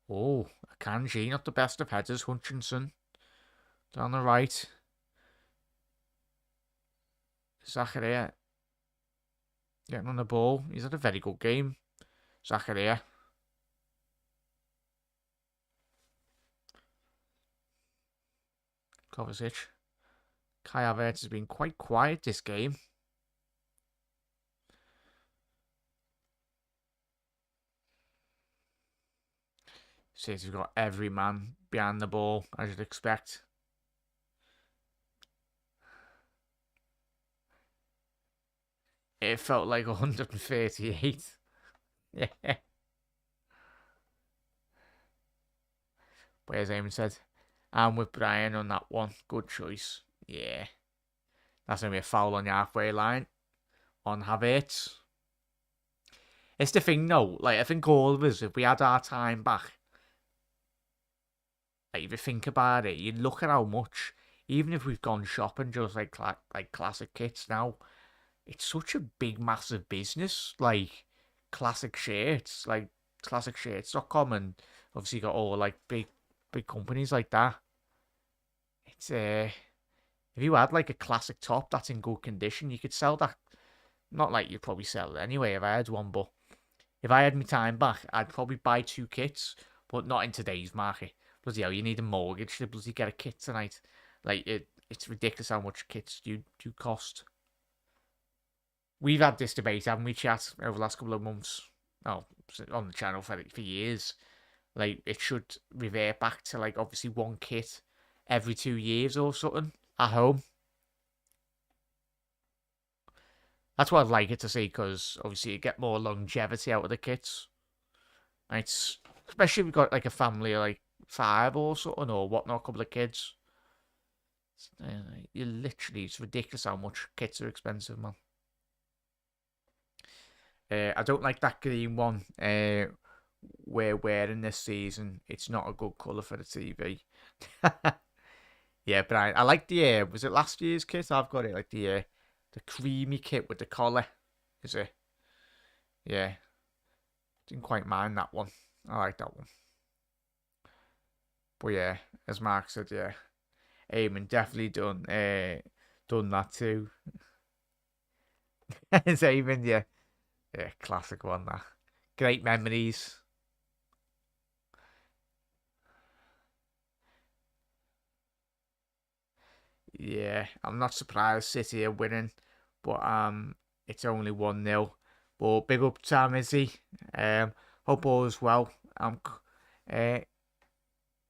Oh, Akanji, not the best of headers. Hutchinson down the right. Zakaria getting on the ball. He's had a very good game. Zakaria. Kovacic. Kai Havertz has been quite quiet this game. City's got every man behind the ball, as you'd expect. It felt like 138. Yeah. But as Eamon said, I'm with Brian on that one. Good choice. Yeah. That's going to be a foul on the halfway line on Havertz. It's the thing, though. Like, I think all of us, if we had our time back, like, if you think about it, you look at how much, even if we've gone shopping just like classic kits now, it's such a big, massive business. Like, classic shirts, like classicshirts.com, and obviously you got all like big companies like that. It's if you had like a classic top that's in good condition, you could sell that. Not like you'd probably sell it anyway if I had one, but if I had my time back, I'd probably buy 2 kits, but not in today's market. Bloody hell, you need a mortgage to bloody get a kit tonight. Like, it's ridiculous how much kits do cost. We've had this debate, haven't we, chat, over the last couple of months? Oh, on the channel for years. Like, it should revert back to, like, obviously 1 kit every 2 years or something at home. That's what I'd like it to see, because obviously you get more longevity out of the kits. And it's, especially if you've got like a family of like 5 or something, or whatnot, a couple of kids. You literally, it's ridiculous how much kits are expensive, man. I don't like that green one we're wearing this season. It's not a good colour for the TV. Yeah, but I like the was it last year's kit? I've got it like the creamy kit with the collar. Is it? Yeah. Didn't quite mind that one. I like that one. But yeah, as Mark said, yeah, Eamon definitely done that too. It's Eamon, yeah, classic one that. Great memories. Yeah, I'm not surprised City are winning, but it's only 1-0. But big up Sam Izzy. Hope all is well. I'm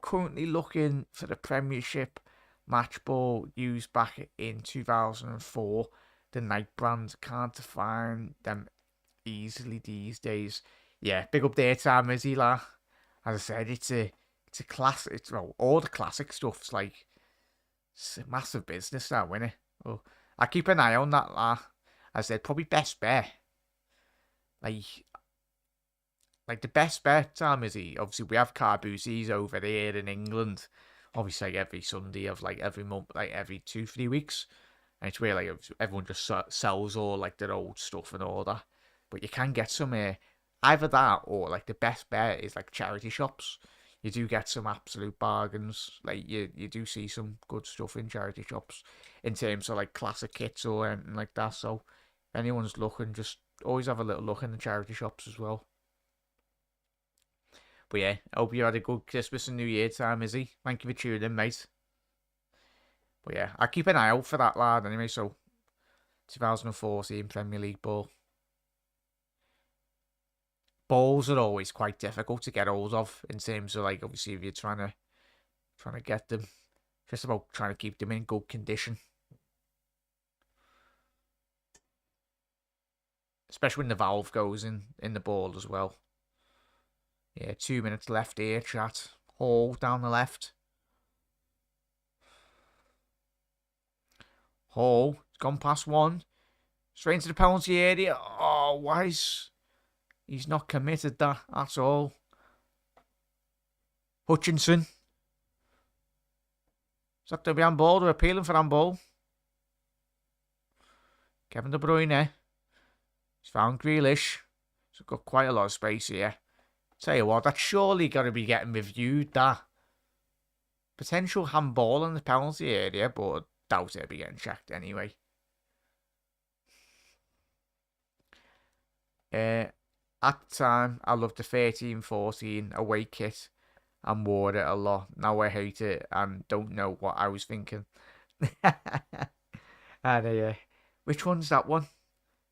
currently looking for the Premiership match ball used back in 2004. The Nike brand, can't find them easily these days. Yeah, big up there, Sam Izzy, la. As I said, it's a classic. It's, well, all the classic stuff's like, it's a massive business now, isn't it? Oh, I keep an eye on that, la. As I said, probably best bet. Like the best bet, Sam, is he? Obviously, we have car boosies over here in England. Obviously, like every Sunday of like every month, like every 2-3 weeks. And it's where like everyone just sells all like their old stuff and all that. But you can get some either that or like the best bet is like charity shops. You do get some absolute bargains. Like you do see some good stuff in charity shops in terms of like classic kits or anything like that. So if anyone's looking, just always have a little look in the charity shops as well. But yeah, I hope you had a good Christmas and New Year time, Izzy. Thank you for tuning in, mate. But yeah, I keep an eye out for that lad anyway. So 2014 Premier League ball. Balls are always quite difficult to get hold of in terms of like obviously if you're trying to get them. Just about trying to keep them in good condition. Especially when the valve goes in the ball as well. Yeah, 2 minutes left here, chat. Hall down the left. Hall, it's gone past one. Straight into the penalty area. Oh, Wise. He's not committed that at all. Hutchinson. that to be handball? They're appealing for handball. Kevin De Bruyne. He's found Grealish. He's got quite a lot of space here. Tell you what, that's surely got to be getting reviewed, that. Potential handball in the penalty area, but I doubt it'll be getting checked anyway. At the time, I loved the 13-14 away kit and wore it a lot. Now I hate it and don't know what I was thinking. And which one's that one?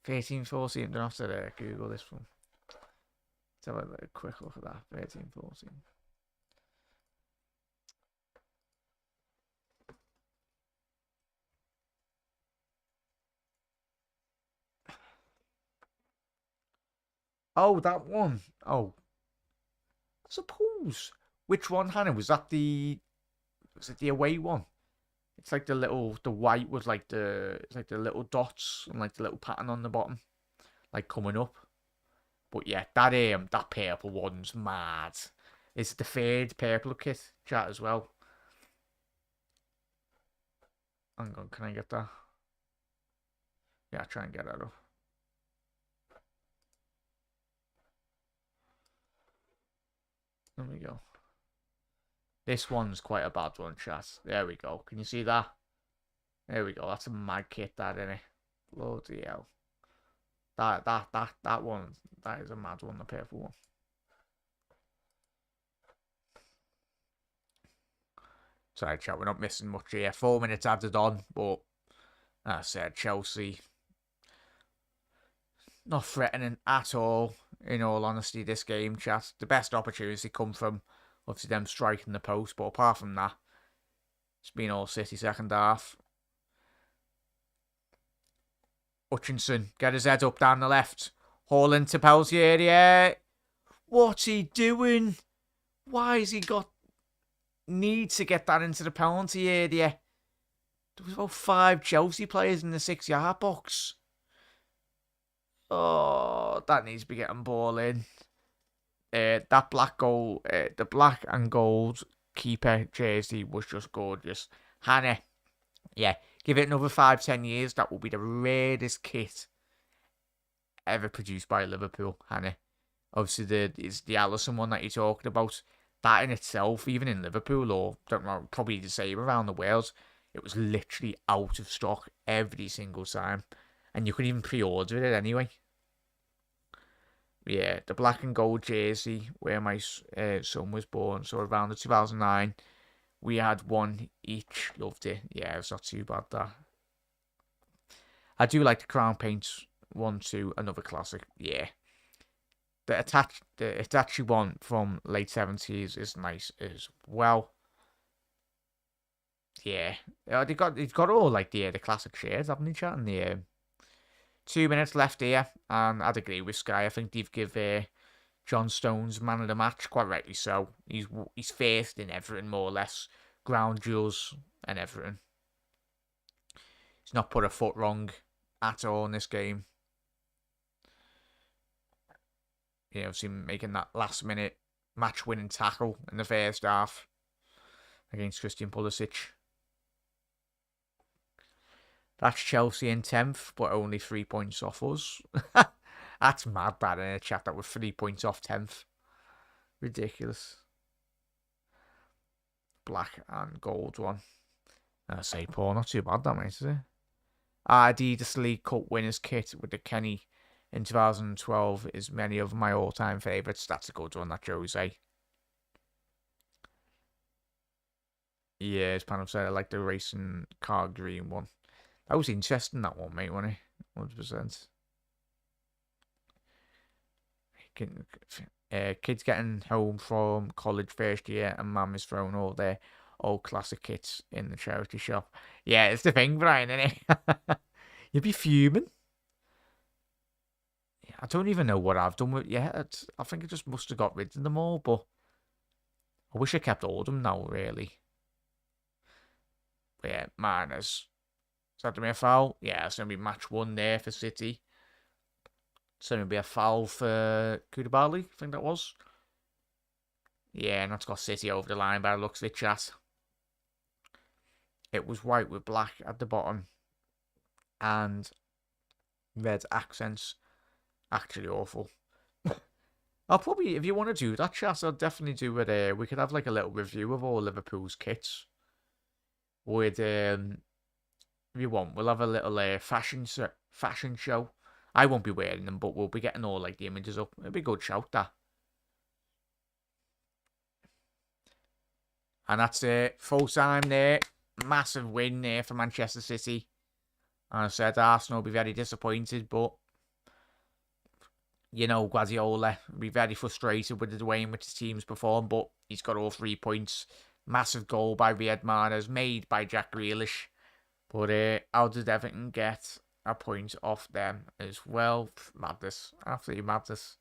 13-14. I'm going to have to Google this one. Let's have a quick look at that. 13-14. Oh, that one. Oh, I suppose. Which one, Hannah? Was it the away one? It's like the white with like it's like the little dots and like the little pattern on the bottom, like coming up. But yeah, that purple one's mad. It's the third purple kit chat as well. Hang on, can I get that? Yeah, try and get that up. There we go. This one's quite a bad one, chat. There we go. Can you see that? There we go. That's a mad kit, that, isn't it? Bloody hell. That one, that is a mad one, the purple one. Sorry, chat, we're not missing much here. 4 minutes added on, but as I said, Chelsea not threatening at all, in all honesty, this game, chat. The best opportunity come from, obviously, them striking the post, but apart from that, it's been all City second half. Hutchinson, get his head up down the left. Haul into penalty area. What's he doing? Why has he got need to get that into the penalty area? There was about 5 Chelsea players in the 6-yard box. Oh, that needs to be getting ball in. That black goal, the black and gold keeper jersey was just gorgeous. Hannah, yeah, give it another 5-10 years, that will be the rarest kit ever produced by Liverpool, Hannah. Obviously, it's the Alisson one that you're talking about. That in itself, even in Liverpool, or don't know, probably the same around the world, it was literally out of stock every single time. And you could even pre-order it anyway. Yeah, the black and gold jersey where my son was born, so around the 2009, we had one each. Loved it. Yeah, it's not too bad, that. I do like the Crown Paints one too, another classic. Yeah. The Itachi one from late 70s is nice as well. Yeah. They've got all like the classic shades, haven't they, chat? And the 2 minutes left here, and I'd agree with Sky. I think they've give John Stones man of the match, quite rightly so. He's first in everything, more or less. Ground duels and everything. He's not put a foot wrong at all in this game. You know, see him making that last minute match winning tackle in the first half against Christian Pulisic. That's Chelsea in 10th, but only 3 points off us. That's mad, that, in a chat that we're 3 points off 10th. Ridiculous. Black and gold one. I say, Paul, not too bad, that, mate, is it? Adidas League Cup winners kit with the Kenny in 2012 is many of my all-time favourites. That's a good one, that Jose. Yeah, as Panel said, I like the racing car green one. That was interesting, that one, mate, wasn't it? 100%. Kids getting home from college first year and mum is throwing all their old classic kits in the charity shop. Yeah, it's the thing, Brian, isn't it? You'd be fuming. I don't even know what I've done with it. I think I just must have got rid of them all, but I wish I kept all of them now, really. But yeah, Mariners. Is that going to be a foul? Yeah, it's going to be match 1 there for City. It's going to be a foul for Koulibaly, I think that was. Yeah, and that's got City over the line by the looks of it, chat. It was white with black at the bottom and red accents. Actually awful. I'll probably, if you want to do that, chat, I'll definitely do it. We could have like a little review of all Liverpool's kits. With if you want, we'll have a little fashion show. I won't be wearing them, but we'll be getting all like the images up. It'll be a good shout, that. And that's it. Full time there. Massive win there for Manchester City. And I said Arsenal will be very disappointed, but you know, Guardiola will be very frustrated with the way in which his team's performed, but he's got all 3 points. Massive goal by Riyad Mahrez, made by Jack Grealish. But how did Everton get a point off them as well? Madness. Absolutely madness.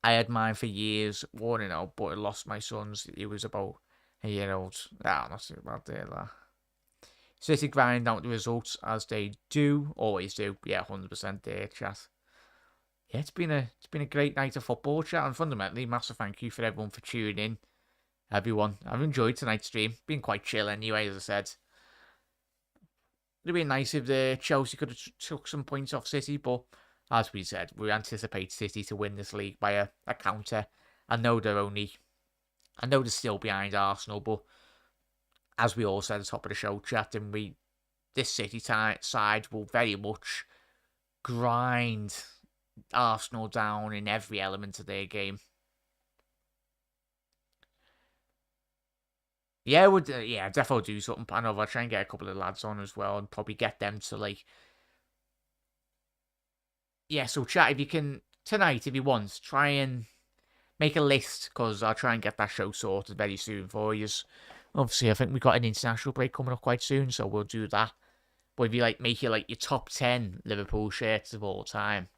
I had mine for years, warning out, but I lost my son's. He was about a year old. Ah, not too bad there, that. City grind out the results as they do, always do. Yeah, 100% there, chat. Yeah, it's been a great night of football, chat, and fundamentally, massive thank you for everyone for tuning in. Everyone, I've enjoyed tonight's stream. Been quite chill anyway, as I said. It'd be nice if the Chelsea could have took some points off City, but as we said, we anticipate City to win this league by a counter. I know they're still behind Arsenal, but as we all said at the top of the show, chat, and this City side will very much grind Arsenal down in every element of their game. Yeah, definitely do something. I know I'll try and get a couple of lads on as well and probably get them to like. Yeah, so chat, if you can tonight, if you want, try and make a list because I'll try and get that show sorted very soon for you. Obviously, I think we've got an international break coming up quite soon, so we'll do that. But if you like, make your top 10 Liverpool shirts of all time,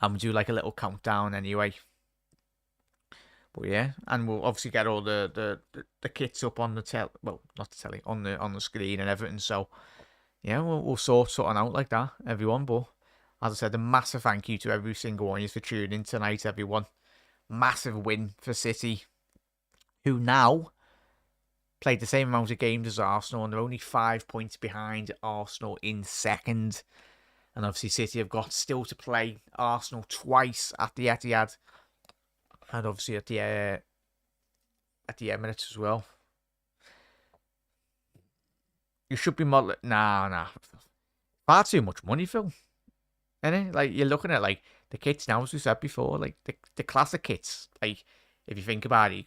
and we'll do like a little countdown anyway. But yeah, and we'll obviously get all the kits up on the well, not the telly, on the screen and everything. So yeah, we'll sort something out like that, everyone. But as I said, a massive thank you to every single one of you for tuning in tonight, everyone. Massive win for City, who now played the same amount of games as Arsenal, and they're only 5 points behind Arsenal in second. And obviously, City have got still to play Arsenal twice at the Etihad, and obviously at the Emirates as well. You should be modeling. Nah. Far too much money, Phil. Isn't it? Like, you're looking at like the kits now, as we said before, like the classic kits. Like, if you think about it,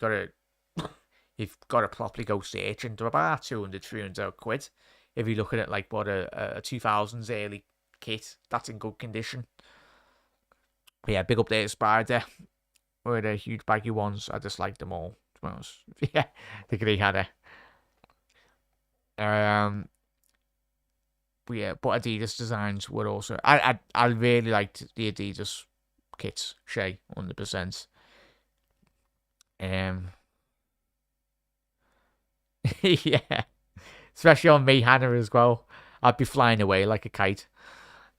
you've got to properly go searching. They're about 200, 300 quid. If you look at it like what a 2000s early kit, that's in good condition. But yeah, big up there, Spider. Or the huge baggy ones. I just like them all. To be honest. Yeah, the grey had But yeah, but Adidas designs were also. I really liked the Adidas kits. Shay, 100%. Yeah, especially on me, Hannah as well. I'd be flying away like a kite.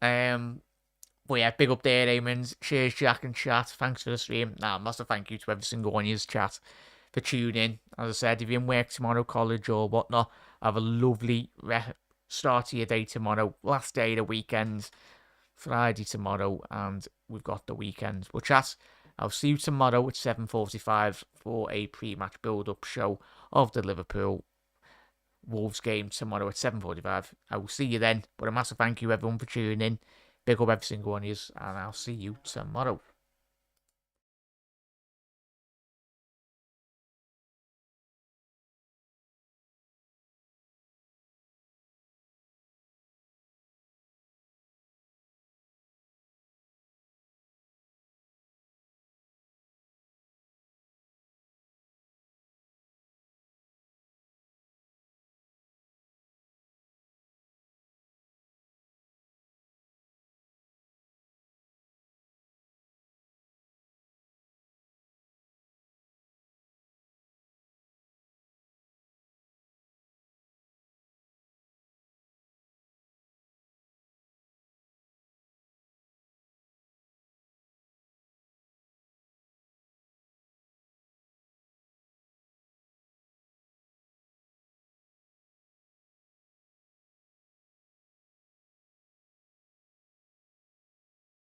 But yeah, big up there, Eamons. Cheers, Jack and chat. Thanks for the stream. Massive thank you to every single one of you, chat, for tuning in. As I said, if you're in work tomorrow, college or whatnot, have a lovely start to your day tomorrow. Last day of the weekend, Friday tomorrow, and we've got the weekend. But chat, I'll see you tomorrow at 7:45 for a pre-match build-up show of the Liverpool Wolves game tomorrow at 7:45. I will see you then. But a massive thank you, everyone, for tuning in. Big up every single one of you, and I'll see you tomorrow.